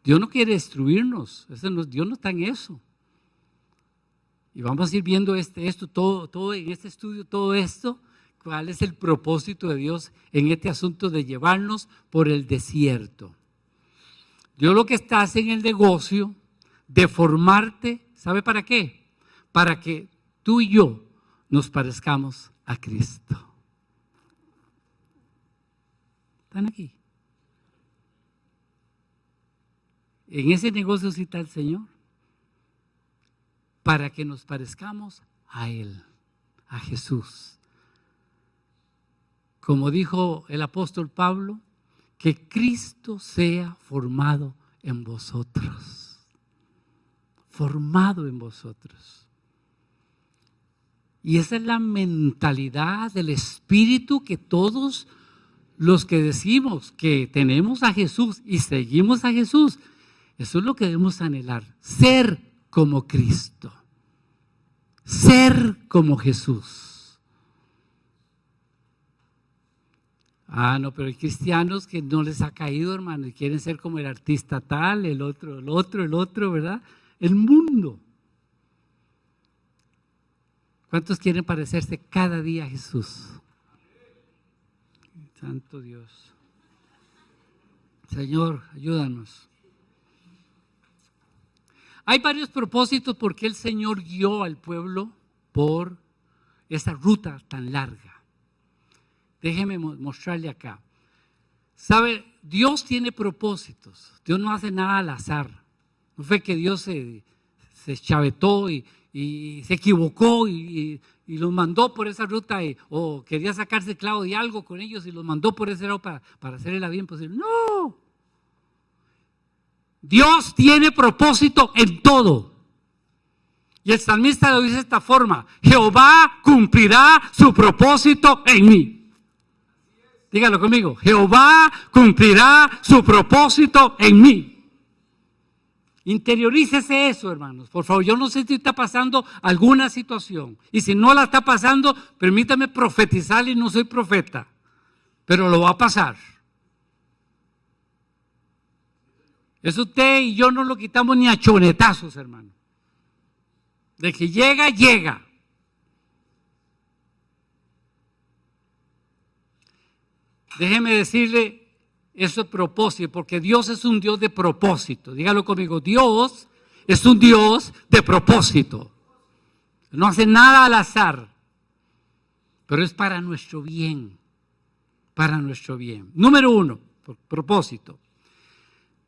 Dios no quiere destruirnos. Dios no está en eso. Y vamos a ir viendo todo en este estudio, todo esto. ¿Cuál es el propósito de Dios en este asunto de llevarnos por el desierto? Dios lo que está haciendo en el negocio de formarte, ¿sabe para qué? Para que tú y yo nos parezcamos a Cristo. ¿Están aquí? En ese negocio sí está el Señor. Para que nos parezcamos a Él, a Jesús. Como dijo el apóstol Pablo, que Cristo sea formado en vosotros. Formado en vosotros. Y esa es la mentalidad del Espíritu que todos los que decimos que tenemos a Jesús y seguimos a Jesús, eso es lo que debemos anhelar, ser como Cristo, ser como Jesús. No, pero hay cristianos que no les ha caído, hermano, y quieren ser como el artista tal, el otro, ¿verdad? El mundo. ¿Cuántos quieren parecerse cada día a Jesús? Santo Dios. Señor, ayúdanos. Hay varios propósitos por qué el Señor guió al pueblo por esa ruta tan larga. Déjeme mostrarle acá. ¿Sabe? Dios tiene propósitos. Dios no hace nada al azar. No fue que Dios se chavetó y se equivocó y los mandó por esa ruta o quería sacarse clavo de algo con ellos y los mandó por ese lado para hacerle la bien posible. No. Dios tiene propósito en todo. Y el salmista lo dice de esta forma: Jehová cumplirá su propósito en mí. Dígalo conmigo: Jehová cumplirá su propósito en mí. Interiorícese eso, hermanos. Por favor, yo no sé si está pasando alguna situación. Y si no la está pasando, permítame profetizarle, y no soy profeta, pero lo va a pasar. Eso usted y yo no lo quitamos ni a chonetazos, hermano. De que llega, llega. Déjeme decirle, eso es propósito, porque Dios es un Dios de propósito. Dígalo conmigo: Dios es un Dios de propósito. No hace nada al azar, pero es para nuestro bien. Para nuestro bien. Número 1, propósito.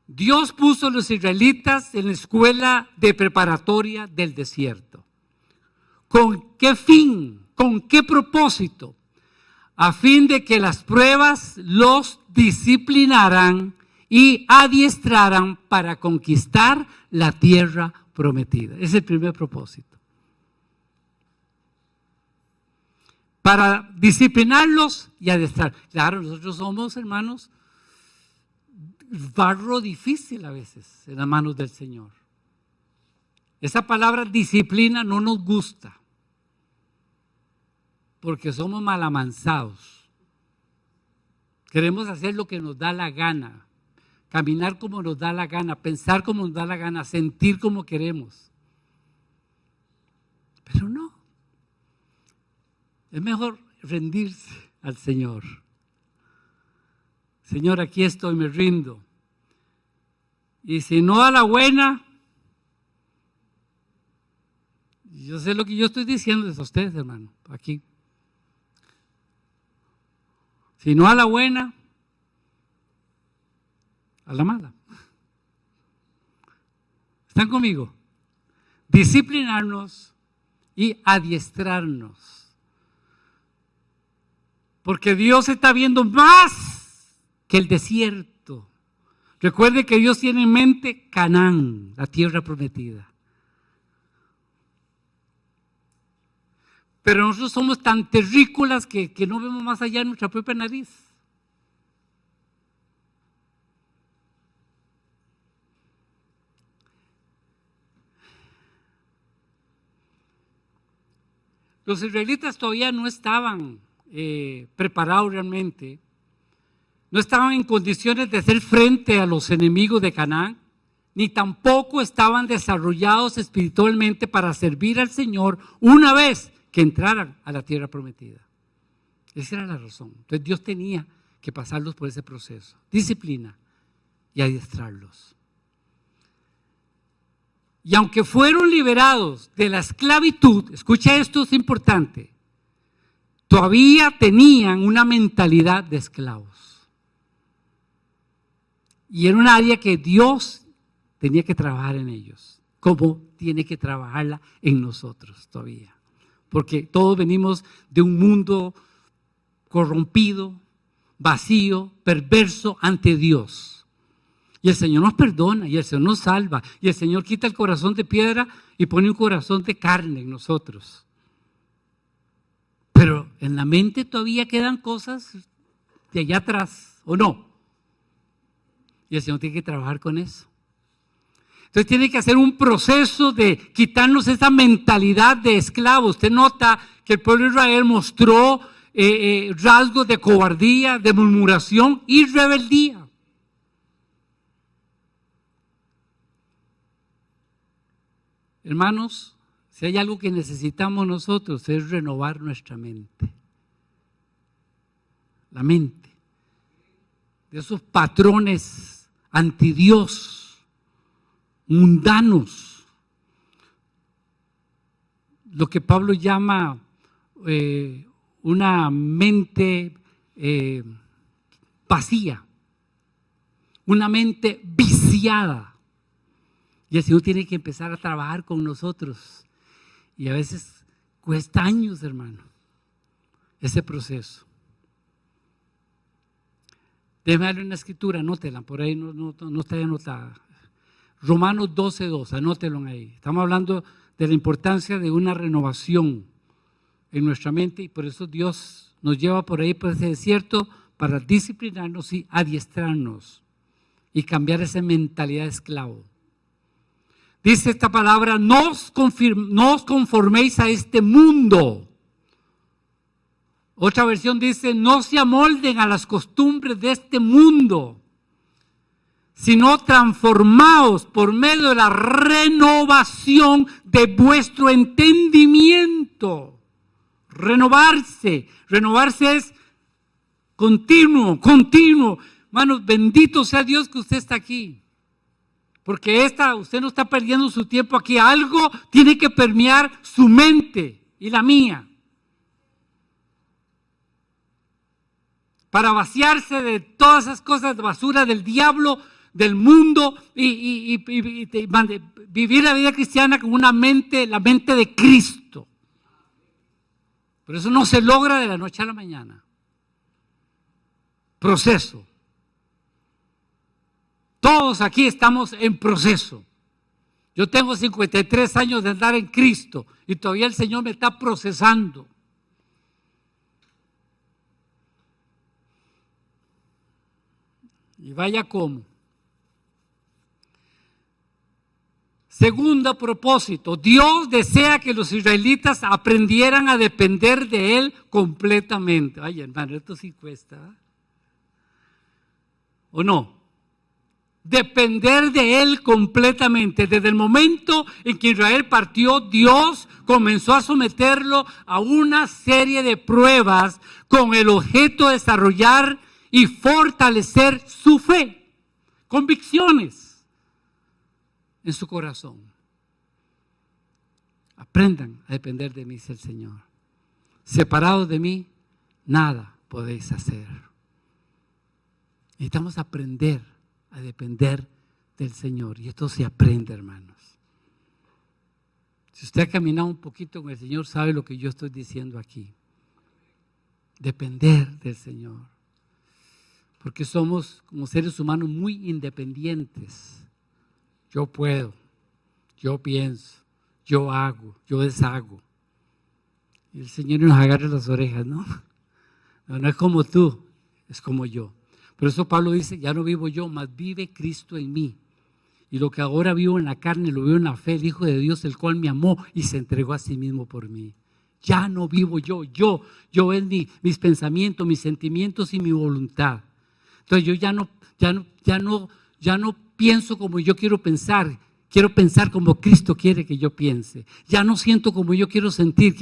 Dios puso a los israelitas en la escuela de preparatoria del desierto. ¿Con qué fin? ¿Con qué propósito? A fin de que las pruebas los disciplinaran y adiestraran para conquistar la tierra prometida. Ese es el primer propósito. Para disciplinarlos y adiestrar. Claro, nosotros somos, hermanos, barro difícil a veces en las manos del Señor. Esa palabra disciplina no nos gusta, porque somos malamanzados. Queremos hacer lo que nos da la gana, caminar como nos da la gana, pensar como nos da la gana, sentir como queremos. Pero no. Es mejor rendirse al Señor. Señor, aquí estoy, me rindo. Y si no a la buena, yo sé lo que yo estoy diciendo a ustedes, hermano, aquí. Si no a la buena, a la mala. ¿Están conmigo? Disciplinarnos y adiestrarnos. Porque Dios está viendo más que el desierto. Recuerde que Dios tiene en mente Canaán, la tierra prometida. Pero nosotros somos tan terrícolas que no vemos más allá de nuestra propia nariz. Los israelitas todavía no estaban preparados realmente. No estaban en condiciones de hacer frente a los enemigos de Canaán, ni tampoco estaban desarrollados espiritualmente para servir al Señor una vez que entraran a la tierra prometida. Esa era la razón. Entonces Dios tenía que pasarlos por ese proceso, disciplina y adiestrarlos. Y aunque fueron liberados de la esclavitud, escucha esto, es importante, todavía tenían una mentalidad de esclavos. Y era un área que Dios tenía que trabajar en ellos, como tiene que trabajarla en nosotros todavía. Porque todos venimos de un mundo corrompido, vacío, perverso ante Dios. Y el Señor nos perdona, y el Señor nos salva, y el Señor quita el corazón de piedra y pone un corazón de carne en nosotros. Pero en la mente todavía quedan cosas de allá atrás, ¿o no? Y el Señor tiene que trabajar con eso. Entonces tiene que hacer un proceso de quitarnos esa mentalidad de esclavo. Usted nota que el pueblo de Israel mostró rasgos de cobardía, de murmuración y rebeldía. Hermanos, si hay algo que necesitamos nosotros es renovar nuestra mente. La mente. De esos patrones antidios, mundanos, lo que Pablo llama una mente vacía, una mente viciada. Y el Señor tiene que empezar a trabajar con nosotros. Y a veces cuesta años, hermano, ese proceso. Déjame darle una escritura, anótela, por ahí no está anotada. Romanos 12:2, anótelo ahí. Estamos hablando de la importancia de una renovación en nuestra mente y por eso Dios nos lleva por ahí por ese desierto para disciplinarnos y adiestrarnos y cambiar esa mentalidad de esclavo. Dice esta palabra, no os conforméis a este mundo. Otra versión dice, no se amolden a las costumbres de este mundo, sino transformaos por medio de la renovación de vuestro entendimiento. Renovarse es continuo. Hermanos, bendito sea Dios que usted está aquí. Porque usted no está perdiendo su tiempo aquí. Algo tiene que permear su mente y la mía. Para vaciarse de todas esas cosas de basura del diablo, del mundo y vivir la vida cristiana con la mente de Cristo. Pero eso no se logra de la noche a la mañana. Proceso. Todos aquí estamos en proceso. Yo tengo 53 años de andar en Cristo y todavía el Señor me está procesando. Y vaya cómo. Segundo propósito, Dios desea que los israelitas aprendieran a depender de Él completamente. Ay, hermano, esto sí cuesta. ¿O no? Depender de Él completamente. Desde el momento en que Israel partió, Dios comenzó a someterlo a una serie de pruebas con el objeto de desarrollar y fortalecer su fe, convicciones en su corazón. Aprendan a depender de mí, dice el Señor. Separados de mí, nada podéis hacer. Necesitamos aprender a depender del Señor. Y esto se aprende, hermanos. Si usted ha caminado un poquito con el Señor, sabe lo que yo estoy diciendo aquí. Depender del Señor. Porque somos como seres humanos muy independientes. Yo puedo, yo pienso, yo hago, yo deshago. Y el Señor nos agarra las orejas, ¿no? No es como tú, es como yo. Por eso Pablo dice, ya no vivo yo, mas vive Cristo en mí. Y lo que ahora vivo en la carne, lo vivo en la fe, el Hijo de Dios, el cual me amó y se entregó a sí mismo por mí. Ya no vivo yo es mis pensamientos, mis sentimientos y mi voluntad. Entonces yo ya no pienso como yo quiero pensar como Cristo quiere que yo piense. Ya no siento como yo quiero sentir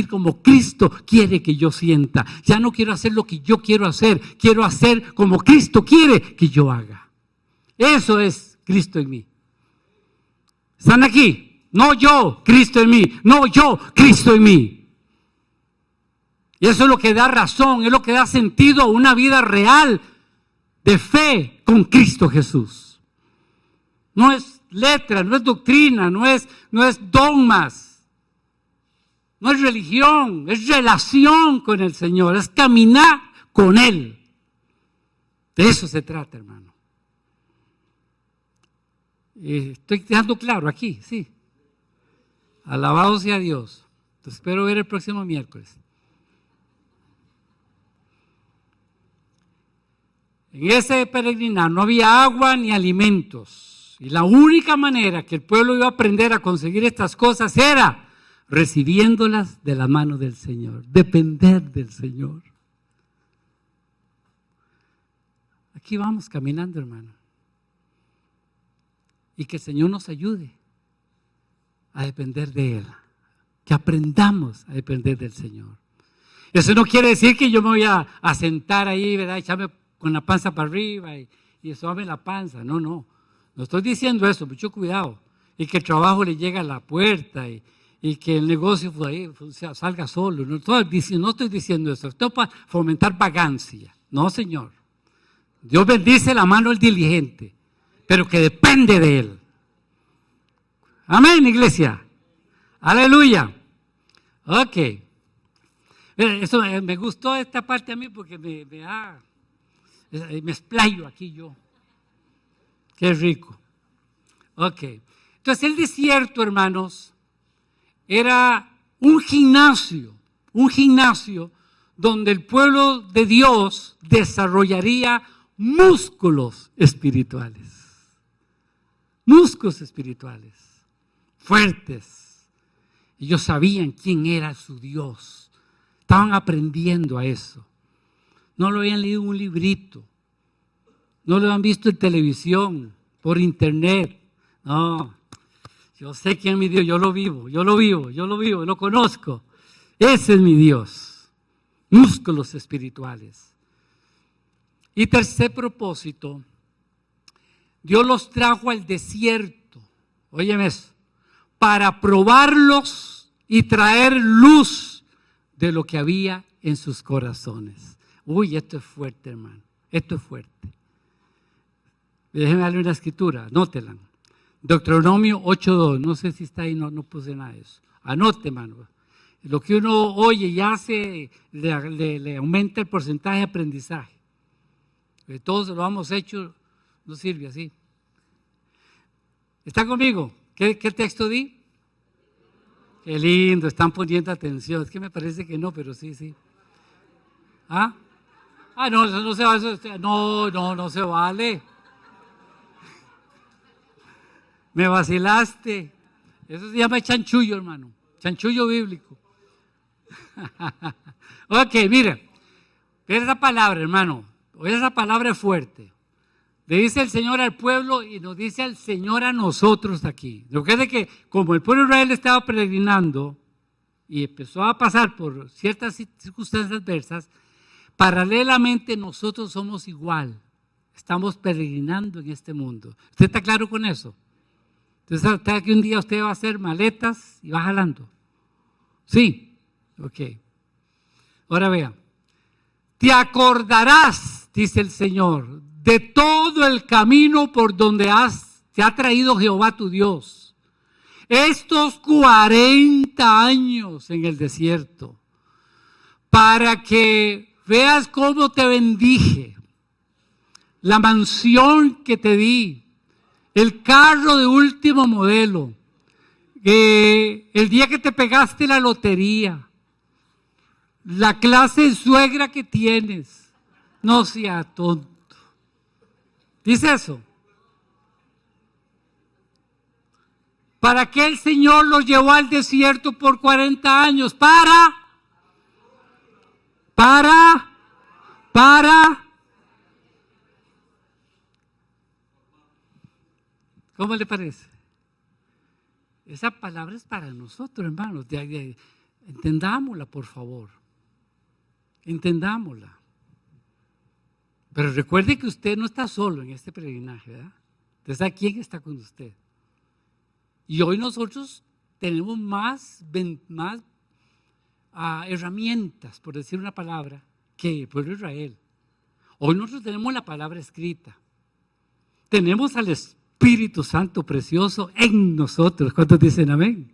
como Cristo quiere que yo sienta. Ya no quiero hacer lo que yo quiero hacer como Cristo quiere que yo haga. Eso es Cristo en mí. ¿Están aquí? No yo, Cristo en mí. No yo, Cristo en mí. Y eso es lo que da razón, es lo que da sentido a una vida real de fe con Cristo Jesús. No es letra, no es doctrina, no es dogmas, no es religión, es relación con el Señor, es caminar con Él. De eso se trata, hermano. Estoy dejando claro aquí, sí. Alabado sea Dios. Te espero ver el próximo miércoles. En ese peregrinar no había agua ni alimentos. Y la única manera que el pueblo iba a aprender a conseguir estas cosas era recibiéndolas de la mano del Señor, depender del Señor. Aquí vamos caminando, hermano. Y que el Señor nos ayude a depender de Él. Que aprendamos a depender del Señor. Eso no quiere decir que yo me voy a sentar ahí, ¿verdad? Echarme con la panza para arriba y sobarme la panza. No, no. No estoy diciendo eso, mucho cuidado. Y que el trabajo le llegue a la puerta y que el negocio salga solo. No estoy diciendo eso. Esto es para fomentar vagancia. No, Señor. Dios bendice la mano del diligente, pero que depende de Él. Amén, iglesia. Aleluya. Ok. Eso, me gustó esta parte a mí porque me explayo aquí yo. Qué rico. Ok. Entonces el desierto, hermanos, era un gimnasio donde el pueblo de Dios desarrollaría músculos espirituales. Músculos espirituales. Fuertes. Ellos sabían quién era su Dios. Estaban aprendiendo a eso. No lo habían leído en un librito. No lo han visto en televisión, por internet. No. Yo sé quién es mi Dios. Yo lo vivo, lo conozco. Ese es mi Dios. Músculos espirituales. Y tercer propósito, Dios los trajo al desierto. Óyeme eso. Para probarlos y traer luz de lo que había en sus corazones. Uy, esto es fuerte, hermano. Esto es fuerte. Déjeme darle una escritura, anótela. Deuteronomio 8:2. No sé si está ahí, no puse nada de eso. Anote, hermano. Lo que uno oye y hace le aumenta el porcentaje de aprendizaje. Todos lo hemos hecho, no sirve así. ¿Está conmigo? ¿Qué texto di? Qué lindo, están poniendo atención. Es que me parece que no, pero sí. ¿Ah? No, eso no se vale. No se vale. Me vacilaste. Eso se llama chanchullo, hermano. Chanchullo bíblico. Ok, mire. Esa palabra, hermano. Esa palabra es fuerte. Le dice el Señor al pueblo y nos dice al Señor a nosotros aquí. Lo que es de que como el pueblo de Israel estaba peregrinando y empezó a pasar por ciertas circunstancias adversas, paralelamente nosotros somos igual. Estamos peregrinando en este mundo. ¿Usted está claro con eso? Entonces, hasta que un día usted va a hacer maletas y va jalando. Sí, ok. Ahora vea. Te acordarás, dice el Señor, de todo el camino por donde te ha traído Jehová tu Dios. Estos 40 años en el desierto, para que veas cómo te bendije, la mansión que te di, el carro de último modelo, el día que te pegaste la lotería, la clase de suegra que tienes. No sea tonto. Dice eso. ¿Para qué el Señor los llevó al desierto por 40 años? Para. ¿Cómo le parece? Esa palabra es para nosotros, hermanos. Entendámosla, por favor. Entendámosla. Pero recuerde que usted no está solo en este peregrinaje, ¿verdad? Usted sabe quién está con usted. Y hoy nosotros tenemos más herramientas, por decir una palabra, que el pueblo de Israel. Hoy nosotros tenemos la palabra escrita. Tenemos al Espíritu Santo precioso en nosotros. ¿Cuántos dicen amén?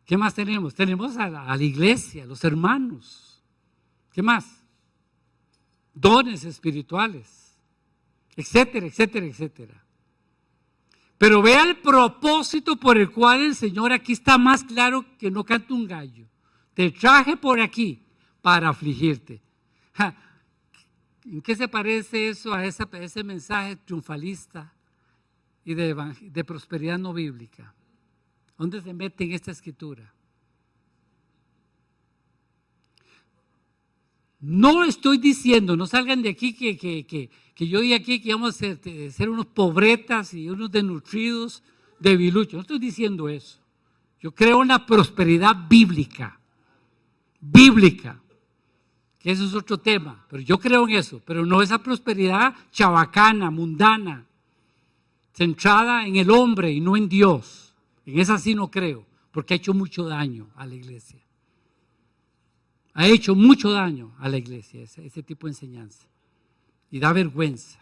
¿Qué más tenemos? Tenemos a la iglesia, a los hermanos. ¿Qué más? Dones espirituales, etcétera, etcétera, etcétera. Pero vea el propósito por el cual el Señor aquí está más claro que no canta un gallo. Te traje por aquí para afligirte. ¿En qué se parece eso a ese mensaje triunfalista y de prosperidad no bíblica? ¿Dónde se mete en esta escritura? No estoy diciendo, no salgan de aquí que yo y aquí que vamos a ser unos pobretas y unos desnutridos, debiluchos. No estoy diciendo eso. Yo creo en la prosperidad bíblica, que eso es otro tema, pero yo creo en eso, pero no esa prosperidad chabacana, mundana, centrada en el hombre y no en Dios. En esa sí no creo, porque ha hecho mucho daño a la iglesia. Ha hecho mucho daño a la iglesia ese tipo de enseñanza. Y da vergüenza.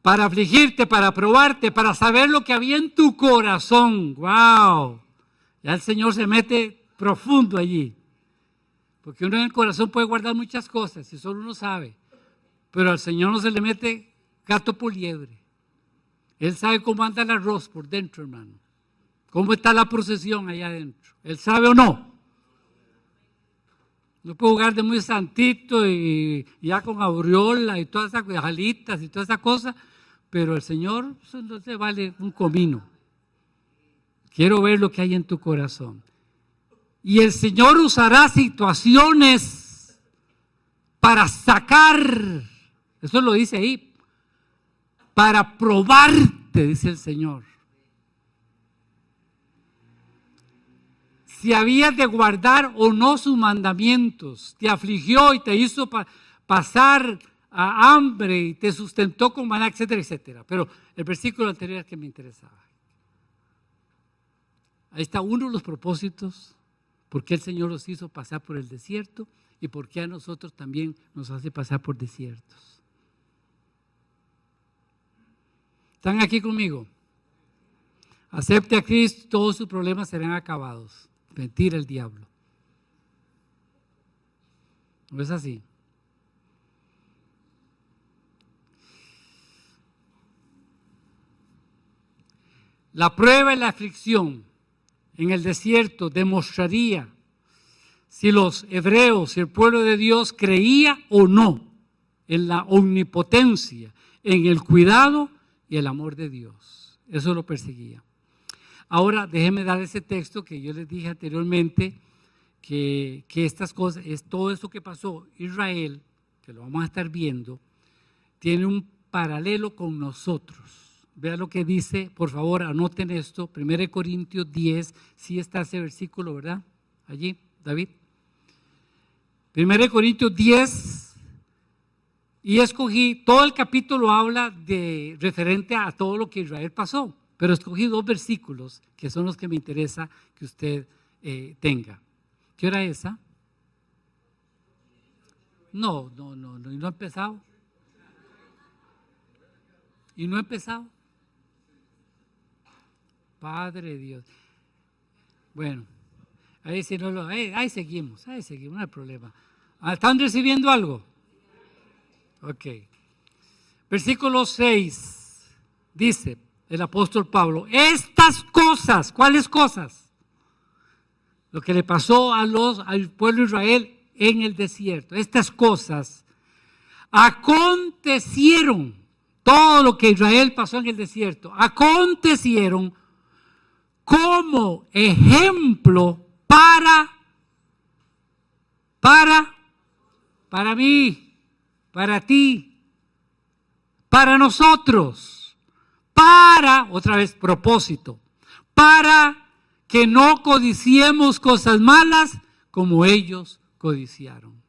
Para afligirte, para probarte, para saber lo que había en tu corazón. ¡Wow! Ya el Señor se mete profundo allí. Porque uno en el corazón puede guardar muchas cosas, y solo uno sabe. Pero al Señor no se le mete gato por liebre. Él sabe cómo anda el arroz por dentro, hermano. Cómo está la procesión allá adentro. ¿Él sabe o no? No puede jugar de muy santito y ya con aureola y todas esas jalitas y todas esas cosas, pero el Señor no se vale un comino. Quiero ver lo que hay en tu corazón. Y el Señor usará situaciones para sacar, eso lo dice ahí, para probarte, dice el Señor. Si habías de guardar o no sus mandamientos, te afligió y te hizo pasar a hambre y te sustentó con maná, etcétera, etcétera. Pero el versículo anterior es que me interesaba. Ahí está uno de los propósitos, por qué el Señor los hizo pasar por el desierto y por qué a nosotros también nos hace pasar por desiertos. ¿Están aquí conmigo? Acepte a Cristo, todos sus problemas serán acabados. Mentira el diablo. No es así. La prueba y la aflicción en el desierto demostraría si los hebreos, si el pueblo de Dios creía o no en la omnipotencia, en el cuidado y el amor de Dios. Eso lo perseguía. Ahora déjenme dar ese texto que yo les dije anteriormente, que estas cosas, es todo esto que pasó Israel, que lo vamos a estar viendo, tiene un paralelo con nosotros. Vean lo que dice, por favor, anoten esto, 1 Corintios 10, sí está ese versículo, ¿verdad? Allí, David. 1 Corintios 10, y escogí, todo el capítulo habla de referente a todo lo que Israel pasó. Pero escogí 2 versículos que son los que me interesa que usted tenga. ¿Qué hora es esa? No, y no ha empezado. ¿Y no ha empezado? Padre Dios. Bueno, ahí seguimos, no hay problema. ¿Están recibiendo algo? Ok. Versículo 6 dice el apóstol Pablo, estas cosas, ¿cuáles cosas? Lo que le pasó al pueblo de Israel en el desierto, estas cosas acontecieron, todo lo que Israel pasó en el desierto, acontecieron como ejemplo para mí, para ti, para nosotros. Otra vez, propósito, para que no codiciemos cosas malas como ellos codiciaron.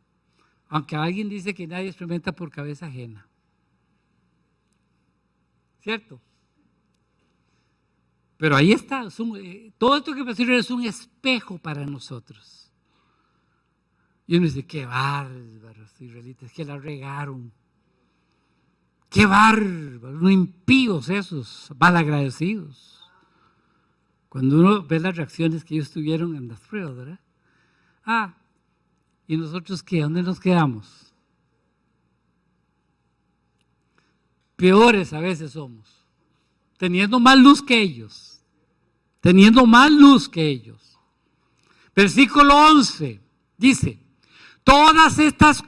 Aunque alguien dice que nadie experimenta por cabeza ajena. ¿Cierto? Pero ahí está, todo esto que pasó es un espejo para nosotros. Y uno dice, qué bárbaros israelitas, que la regaron. ¡Qué bárbaros! No impíos esos, malagradecidos. Cuando uno ve las reacciones que ellos tuvieron en las pruebas, ¿verdad? ¿Y nosotros qué? ¿Dónde nos quedamos? Peores a veces somos, teniendo más luz que ellos. Versículo 11 dice, todas estas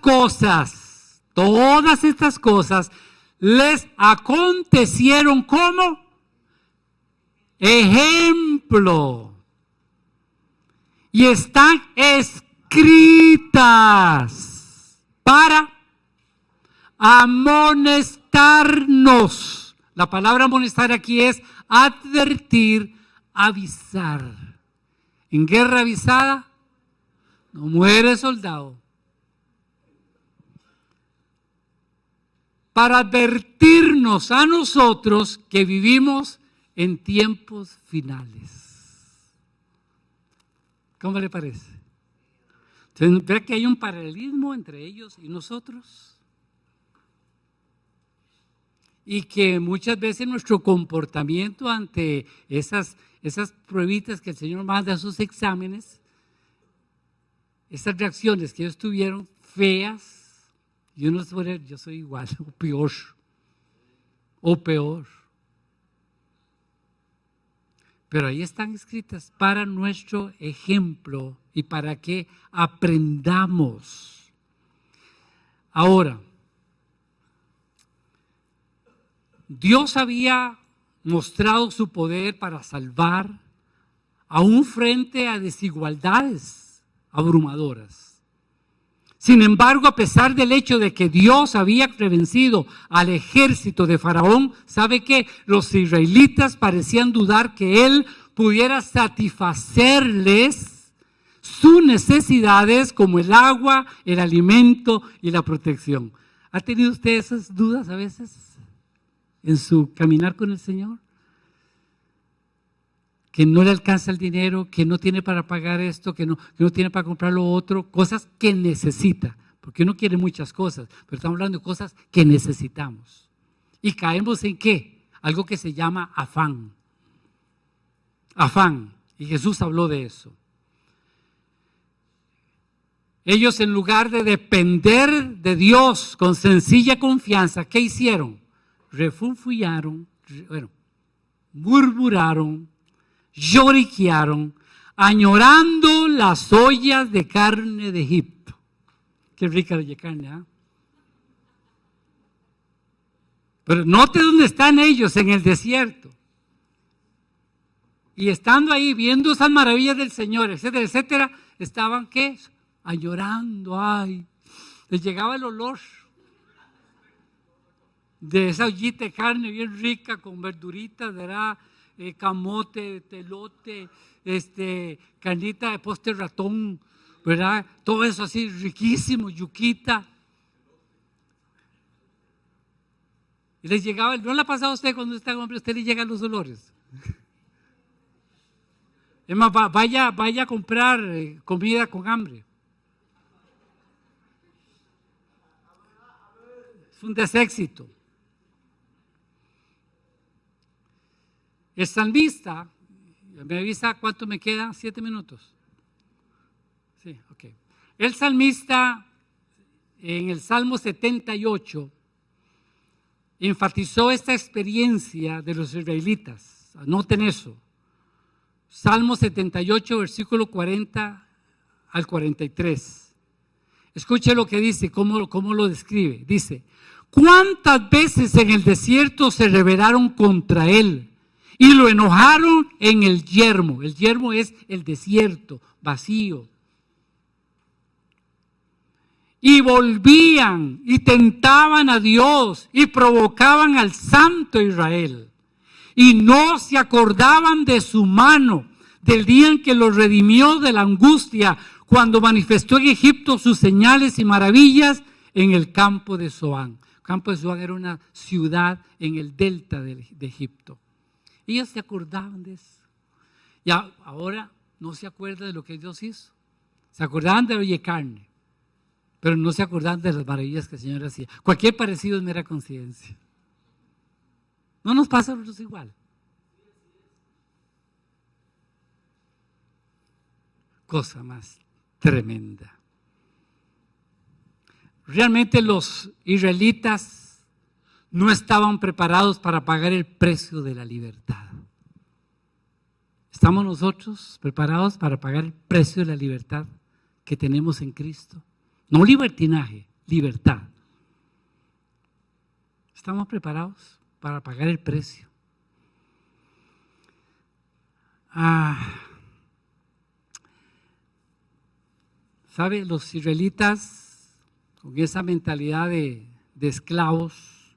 cosas les acontecieron como ejemplo y están escritas para amonestarnos. La palabra amonestar aquí es advertir, avisar. En guerra avisada no muere soldado. Para advertirnos a nosotros que vivimos en tiempos finales. ¿Cómo le parece? Entonces, ¿ve que hay un paralelismo entre ellos y nosotros? Y que muchas veces nuestro comportamiento ante esas pruebitas que el Señor manda a sus exámenes, esas reacciones que ellos tuvieron feas, yo no soy, yo soy igual o peor. Pero ahí están escritas para nuestro ejemplo y para que aprendamos. Ahora, Dios había mostrado su poder para salvar aún frente a desigualdades abrumadoras. Sin embargo, a pesar del hecho de que Dios había prevencido al ejército de Faraón, ¿sabe qué? Los israelitas parecían dudar que Él pudiera satisfacerles sus necesidades como el agua, el alimento y la protección. ¿Ha tenido usted esas dudas a veces en su caminar con el Señor? Que no le alcanza el dinero, que no tiene para pagar esto, que no tiene para comprar lo otro, cosas que necesita, porque uno quiere muchas cosas, pero estamos hablando de cosas que necesitamos. ¿Y caemos en qué? Algo que se llama afán. Afán, y Jesús habló de eso. Ellos, en lugar de depender de Dios con sencilla confianza, ¿qué hicieron? Refunfuñaron, murmuraron, lloriquearon, añorando las ollas de carne de Egipto. Qué rica la carne, ¿eh? Pero note dónde están ellos, en el desierto. Y estando ahí, viendo esas maravillas del Señor, etcétera, etcétera, estaban, ¿qué? Añorando, ay. Les llegaba el olor de esa ollita de carne bien rica, con verduritas, ¿verdad? Camote, telote, carnita de poste ratón, ¿verdad? Todo eso así riquísimo, yuquita. Y les llegaba, ¿no le ha pasado a usted cuando está con hambre, a usted le llegan los olores? Es más, vaya a comprar comida con hambre. Es un deséxito. El salmista, ¿me avisa cuánto me queda? 7 minutos. Sí, ok. El salmista en el Salmo 78 enfatizó esta experiencia de los israelitas. Anoten eso. Salmo 78, versículo 40 al 43. Escuche lo que dice, cómo lo describe. Dice, ¿cuántas veces en el desierto se rebelaron contra él? Y lo enojaron en el yermo. El yermo es el desierto, vacío. Y volvían y tentaban a Dios y provocaban al Santo Israel. Y no se acordaban de su mano, del día en que los redimió de la angustia, cuando manifestó en Egipto sus señales y maravillas en el campo de Zoán. El campo de Zoán era una ciudad en el delta de Egipto. Ellos se acordaban de eso. Y ahora no se acuerdan de lo que Dios hizo. Se acordaban de oye carne, pero no se acordaban de las maravillas que el Señor hacía. Cualquier parecido es mera coincidencia. ¿No nos pasa a nosotros igual? Cosa más tremenda. Realmente los israelitas no estaban preparados para pagar el precio de la libertad. ¿Estamos nosotros preparados para pagar el precio de la libertad que tenemos en Cristo? No libertinaje, libertad. ¿Estamos preparados para pagar el precio? ¿Sabe? Los israelitas, con esa mentalidad de esclavos,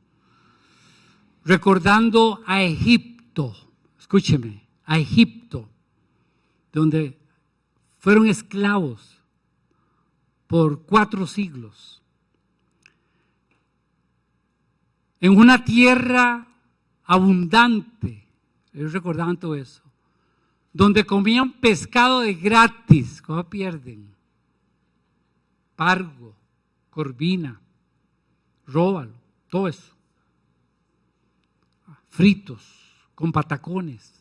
recordando a Egipto, escúcheme, a Egipto, donde fueron esclavos por 4 siglos, en una tierra abundante, ellos recordaban todo eso, donde comían pescado de gratis, ¿cómo pierden? Pargo, corvina, róbalo, todo eso. Fritos, con patacones.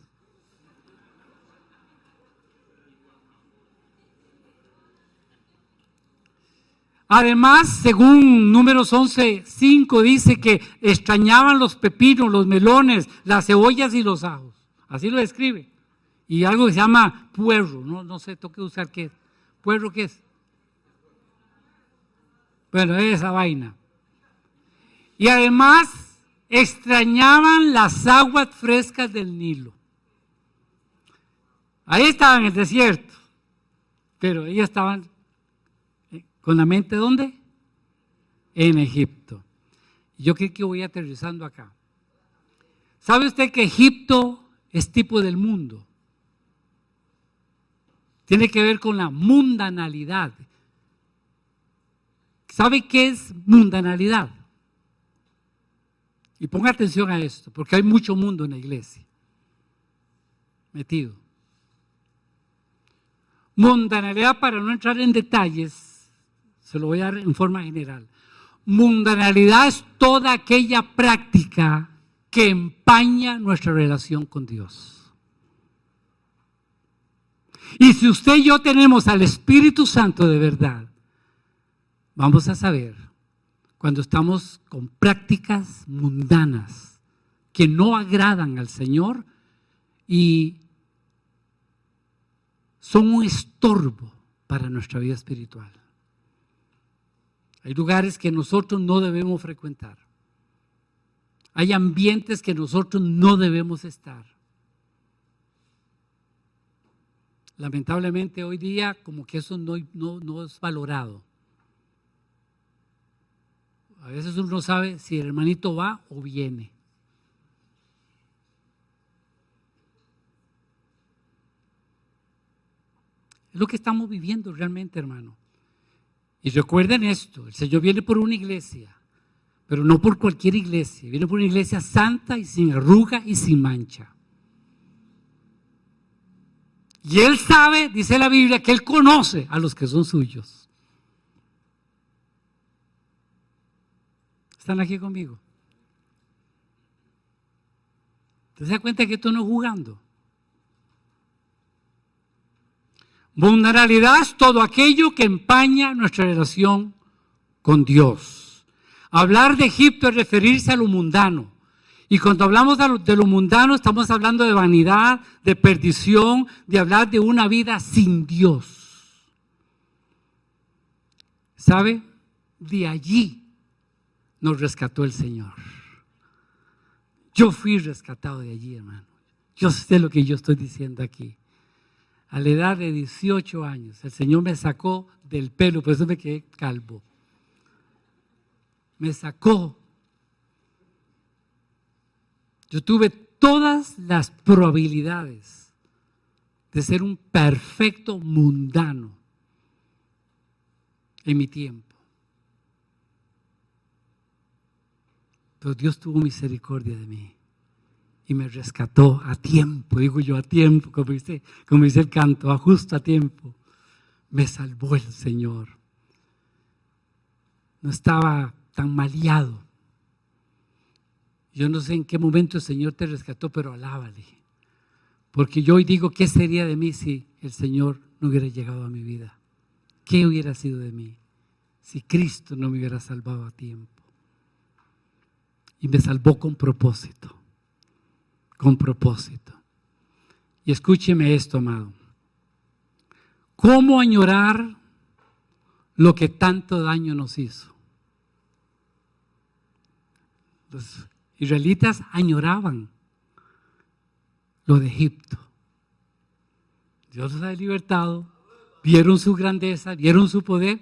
Además, según Números 11:5, dice que extrañaban los pepinos, los melones, las cebollas y los ajos. Así lo describe. Y algo que se llama puerro, no sé, tengo que usar qué es. ¿Puerro qué es? Bueno, esa vaina. Y además extrañaban las aguas frescas del Nilo. Ahí estaban en el desierto, pero ellos estaban con la mente ¿dónde? En Egipto. Yo creo que voy aterrizando acá. ¿Sabe usted que Egipto es tipo del mundo? Tiene que ver con la mundanalidad. ¿Sabe qué es mundanalidad? Y ponga atención a esto, porque hay mucho mundo en la iglesia metido. Mundanalidad, para no entrar en detalles, se lo voy a dar en forma general. Mundanalidad es toda aquella práctica que empaña nuestra relación con Dios. Y si usted y yo tenemos al Espíritu Santo de verdad, vamos a saber cuando estamos con prácticas mundanas que no agradan al Señor y son un estorbo para nuestra vida espiritual. Hay lugares que nosotros no debemos frecuentar. Hay ambientes que nosotros no debemos estar. Lamentablemente hoy día como que eso no es valorado. A veces uno no sabe si el hermanito va o viene. Es lo que estamos viviendo realmente, hermano. Y recuerden esto, el Señor viene por una iglesia, pero no por cualquier iglesia. Viene por una iglesia santa y sin arruga y sin mancha. Y Él sabe, dice la Biblia, que Él conoce a los que son suyos. ¿Están aquí conmigo? ¿Te das cuenta que esto no es jugando? Mundanalidad es todo aquello que empaña nuestra relación con Dios. Hablar de Egipto es referirse a lo mundano. Y cuando hablamos de lo mundano, estamos hablando de vanidad, de perdición, de hablar de una vida sin Dios. ¿Sabe? De allí nos rescató el Señor. Yo fui rescatado de allí, hermano. Yo sé lo que yo estoy diciendo aquí. A la edad de 18 años, el Señor me sacó del pelo, por eso me quedé calvo. Me sacó. Yo tuve todas las probabilidades de ser un perfecto mundano en mi tiempo. Pero Dios tuvo misericordia de mí y me rescató a tiempo, digo yo, a tiempo, como dice el canto, a justo a tiempo. Me salvó el Señor. No estaba tan maleado. Yo no sé en qué momento el Señor te rescató, pero alábale. Porque yo hoy digo, ¿qué sería de mí si el Señor no hubiera llegado a mi vida? ¿Qué hubiera sido de mí si Cristo no me hubiera salvado a tiempo? Y me salvó con propósito. Con propósito. Y escúcheme esto, amado. ¿Cómo añorar lo que tanto daño nos hizo. Los israelitas añoraban lo de Egipto. Dios los ha libertado, vieron su grandeza, vieron su poder,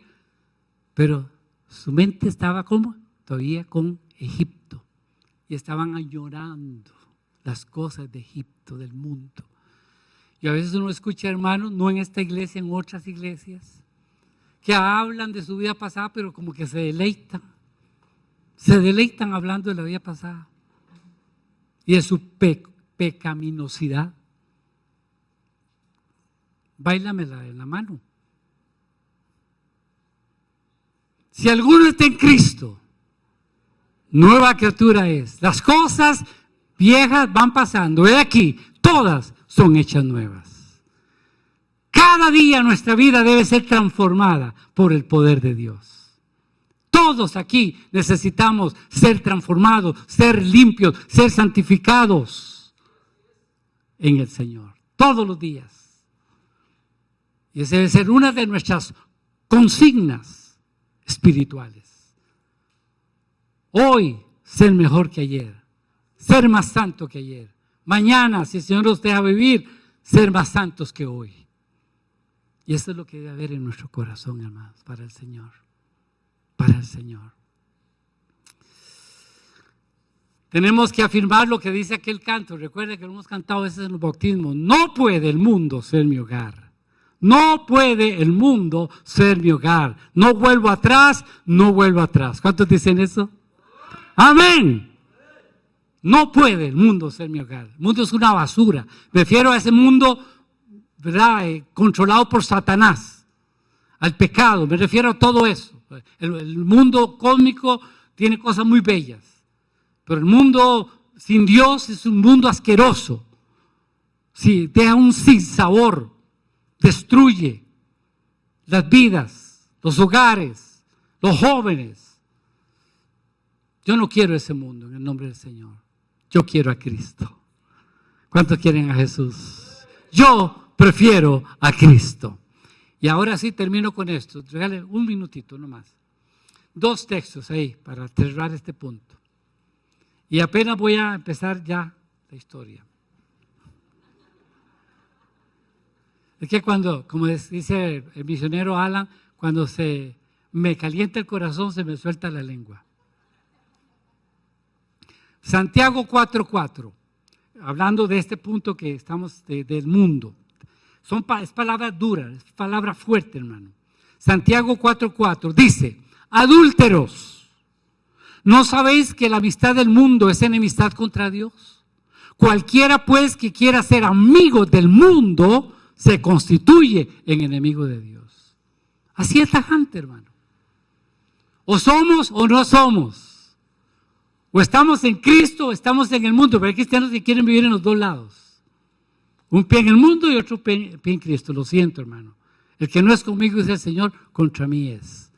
pero su mente estaba como todavía con Egipto y estaban añorando las cosas de Egipto, del mundo. Y a veces uno escucha, hermanos, no en esta iglesia, en otras iglesias, que hablan de su vida pasada, pero como que se deleitan hablando de la vida pasada y de su pecaminosidad. Báilamela en la mano. Si alguno está en Cristo, nueva criatura es. Las cosas viejas van pasando. He aquí, todas son hechas nuevas. Cada día nuestra vida debe ser transformada por el poder de Dios. Todos aquí necesitamos ser transformados, ser limpios, ser santificados en el Señor. Todos los días. Y esa debe ser una de nuestras consignas espirituales. Hoy, ser mejor que ayer. Ser más santo que ayer. Mañana, si el Señor nos deja vivir, ser más santos que hoy. Y eso es lo que debe haber en nuestro corazón, hermanos, para el Señor. Para el Señor. Tenemos que afirmar lo que dice aquel canto. Recuerden que lo hemos cantado a veces en los bautismos. No puede el mundo ser mi hogar. No puede el mundo ser mi hogar. No vuelvo atrás, no vuelvo atrás. ¿Cuántos dicen eso? Amén. No puede el mundo ser mi hogar. El mundo es una basura. Me refiero a ese mundo, ¿verdad? Controlado por Satanás, al pecado. Me refiero a todo eso. El mundo cósmico tiene cosas muy bellas, pero el mundo sin Dios es un mundo asqueroso. Sí, deja un sinsabor. Destruye las vidas, los hogares, los jóvenes. Yo no quiero ese mundo en el nombre del Señor. Yo quiero a Cristo. ¿Cuántos quieren a Jesús? Yo prefiero a Cristo. Y ahora sí termino con esto. Regale un minutito nomás. 2 textos ahí para cerrar este punto. Y apenas voy a empezar ya la historia. Es que cuando, como dice el misionero Alan, cuando se me calienta el corazón, se me suelta la lengua. Santiago 4:4, hablando de este punto que estamos del mundo. Es palabra dura, es palabra fuerte, hermano. Santiago 4:4 dice, adúlteros, ¿no sabéis que la amistad del mundo es enemistad contra Dios? Cualquiera pues que quiera ser amigo del mundo se constituye en enemigo de Dios. Así es tajante, hermano. O somos o no somos. O estamos en Cristo o estamos en el mundo. Pero hay cristianos que quieren vivir en los dos lados. Un pie en el mundo y otro pie en Cristo. Lo siento, hermano. El que no es conmigo es el Señor, contra mí es.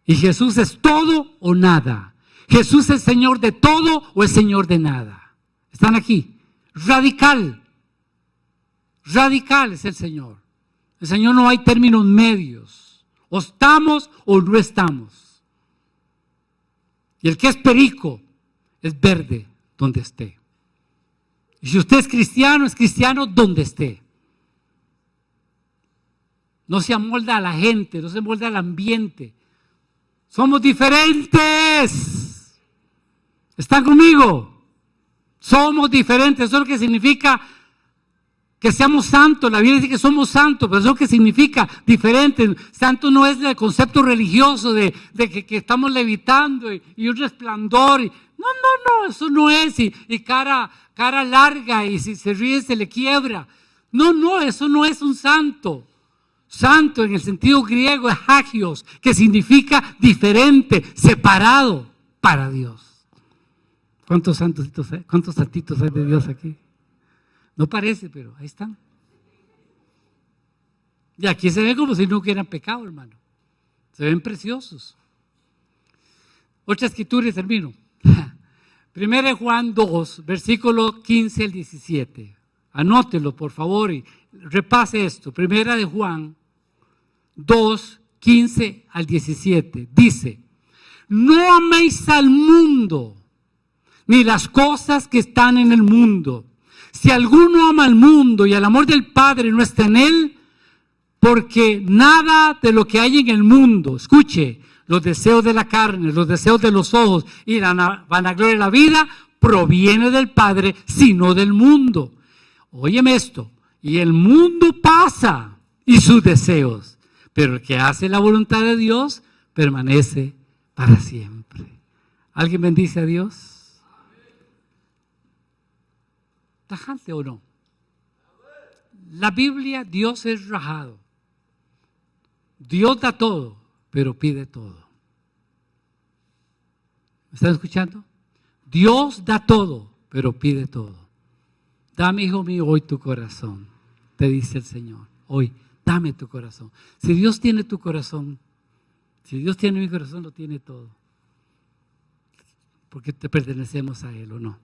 Y Jesús es todo o nada. Jesús es Señor de todo o es Señor de nada. ¿Están aquí? Radical. Radical es el Señor. El Señor no hay términos medios. O estamos o no estamos. Y el que es perico es verde donde esté. Y si usted es cristiano donde esté. No se amolda a la gente, no se amolda al ambiente. Somos diferentes. ¿Están conmigo? Somos diferentes. Eso es lo que significa que seamos santos. La Biblia dice que somos santos, pero eso es lo que significa diferente. Santo no es el concepto religioso de que estamos levitando y un resplandor. No, eso no es. Y cara larga y si se ríe se le quiebra. No, eso no es un santo. Santo en el sentido griego es hagios, que significa diferente, separado para Dios. ¿Cuántos santitos hay de Dios aquí? No parece, pero ahí están. Y aquí se ven como si no hubieran pecado, hermano. Se ven preciosos. Otra escritura y termino. 1 Juan 2, versículo 15 al 17. Anótelo, por favor, y repase esto. 1 Juan 2, 15 al 17. Dice: no améis al mundo, ni las cosas que están en el mundo. Si alguno ama al mundo y el amor del Padre no está en él, porque nada de lo que hay en el mundo, escuche, los deseos de la carne, los deseos de los ojos y la vanagloria de la vida, proviene del Padre, sino del mundo. Óyeme esto: y el mundo pasa y sus deseos, pero el que hace la voluntad de Dios permanece para siempre. ¿Alguien bendice a Dios? ¿Tajante o no? La Biblia, Dios es rajado. Dios da todo, pero pide todo. ¿Me están escuchando? Dios da todo, pero pide todo. Dame, hijo mío, hoy tu corazón, te dice el Señor. Hoy, dame tu corazón. Si Dios tiene tu corazón, si Dios tiene mi corazón, lo tiene todo. Porque te pertenecemos a Él, ¿o no?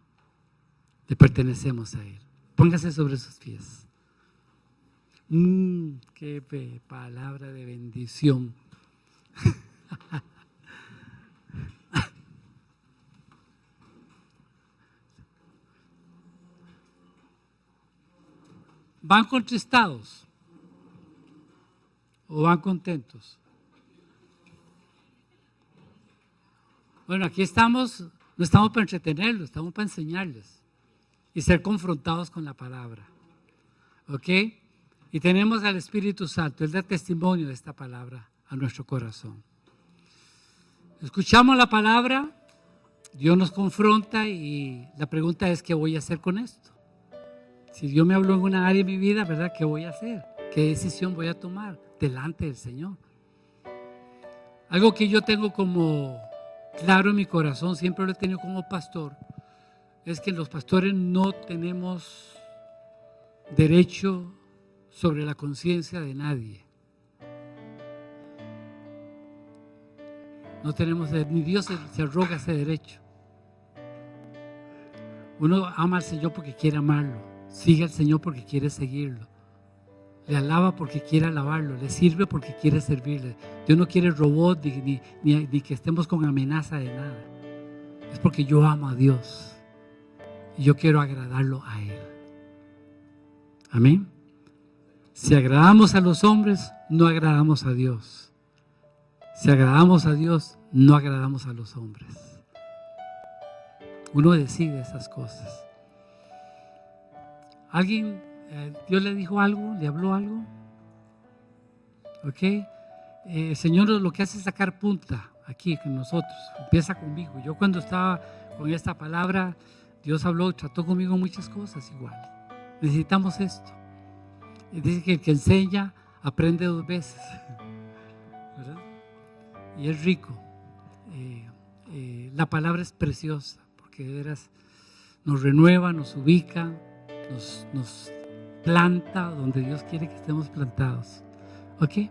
Le pertenecemos a Él. Póngase sobre sus pies. Qué palabra de bendición. ¿Van contristados o van contentos? Bueno, aquí estamos, no estamos para entretenerlos, estamos para enseñarles y ser confrontados con la palabra. ¿Ok? Y tenemos al Espíritu Santo, Él da testimonio de esta palabra a nuestro corazón. Escuchamos la palabra, Dios nos confronta y la pregunta es: ¿qué voy a hacer con esto? Si Dios me habló en una área de mi vida, ¿verdad? ¿Qué voy a hacer? ¿Qué decisión voy a tomar delante del Señor? Algo que yo tengo como claro en mi corazón, siempre lo he tenido como pastor, es que los pastores no tenemos derecho sobre la conciencia de nadie. No tenemos, ni Dios se arroga ese derecho. Uno ama al Señor porque quiere amarlo, sigue al Señor porque quiere seguirlo, le alaba porque quiere alabarlo, le sirve porque quiere servirle. Dios no quiere robot ni que estemos con amenaza de nada. Es porque yo amo a Dios y yo quiero agradarlo a Él. Amén. Si agradamos a los hombres, no agradamos a Dios. Si agradamos a Dios, no agradamos a los hombres. Uno decide esas cosas. ¿Alguien, Dios le dijo algo? ¿Le habló algo? ¿Ok? El Señor lo que hace es sacar punta aquí con nosotros. Empieza conmigo. Yo cuando estaba con esta palabra, Dios habló, trató conmigo muchas cosas igual. Necesitamos esto. Dice que el que enseña aprende 2 veces. ¿Verdad? Y es rico. La palabra es preciosa porque de veras nos renueva, nos ubica, nos planta donde Dios quiere que estemos plantados. ¿Ok?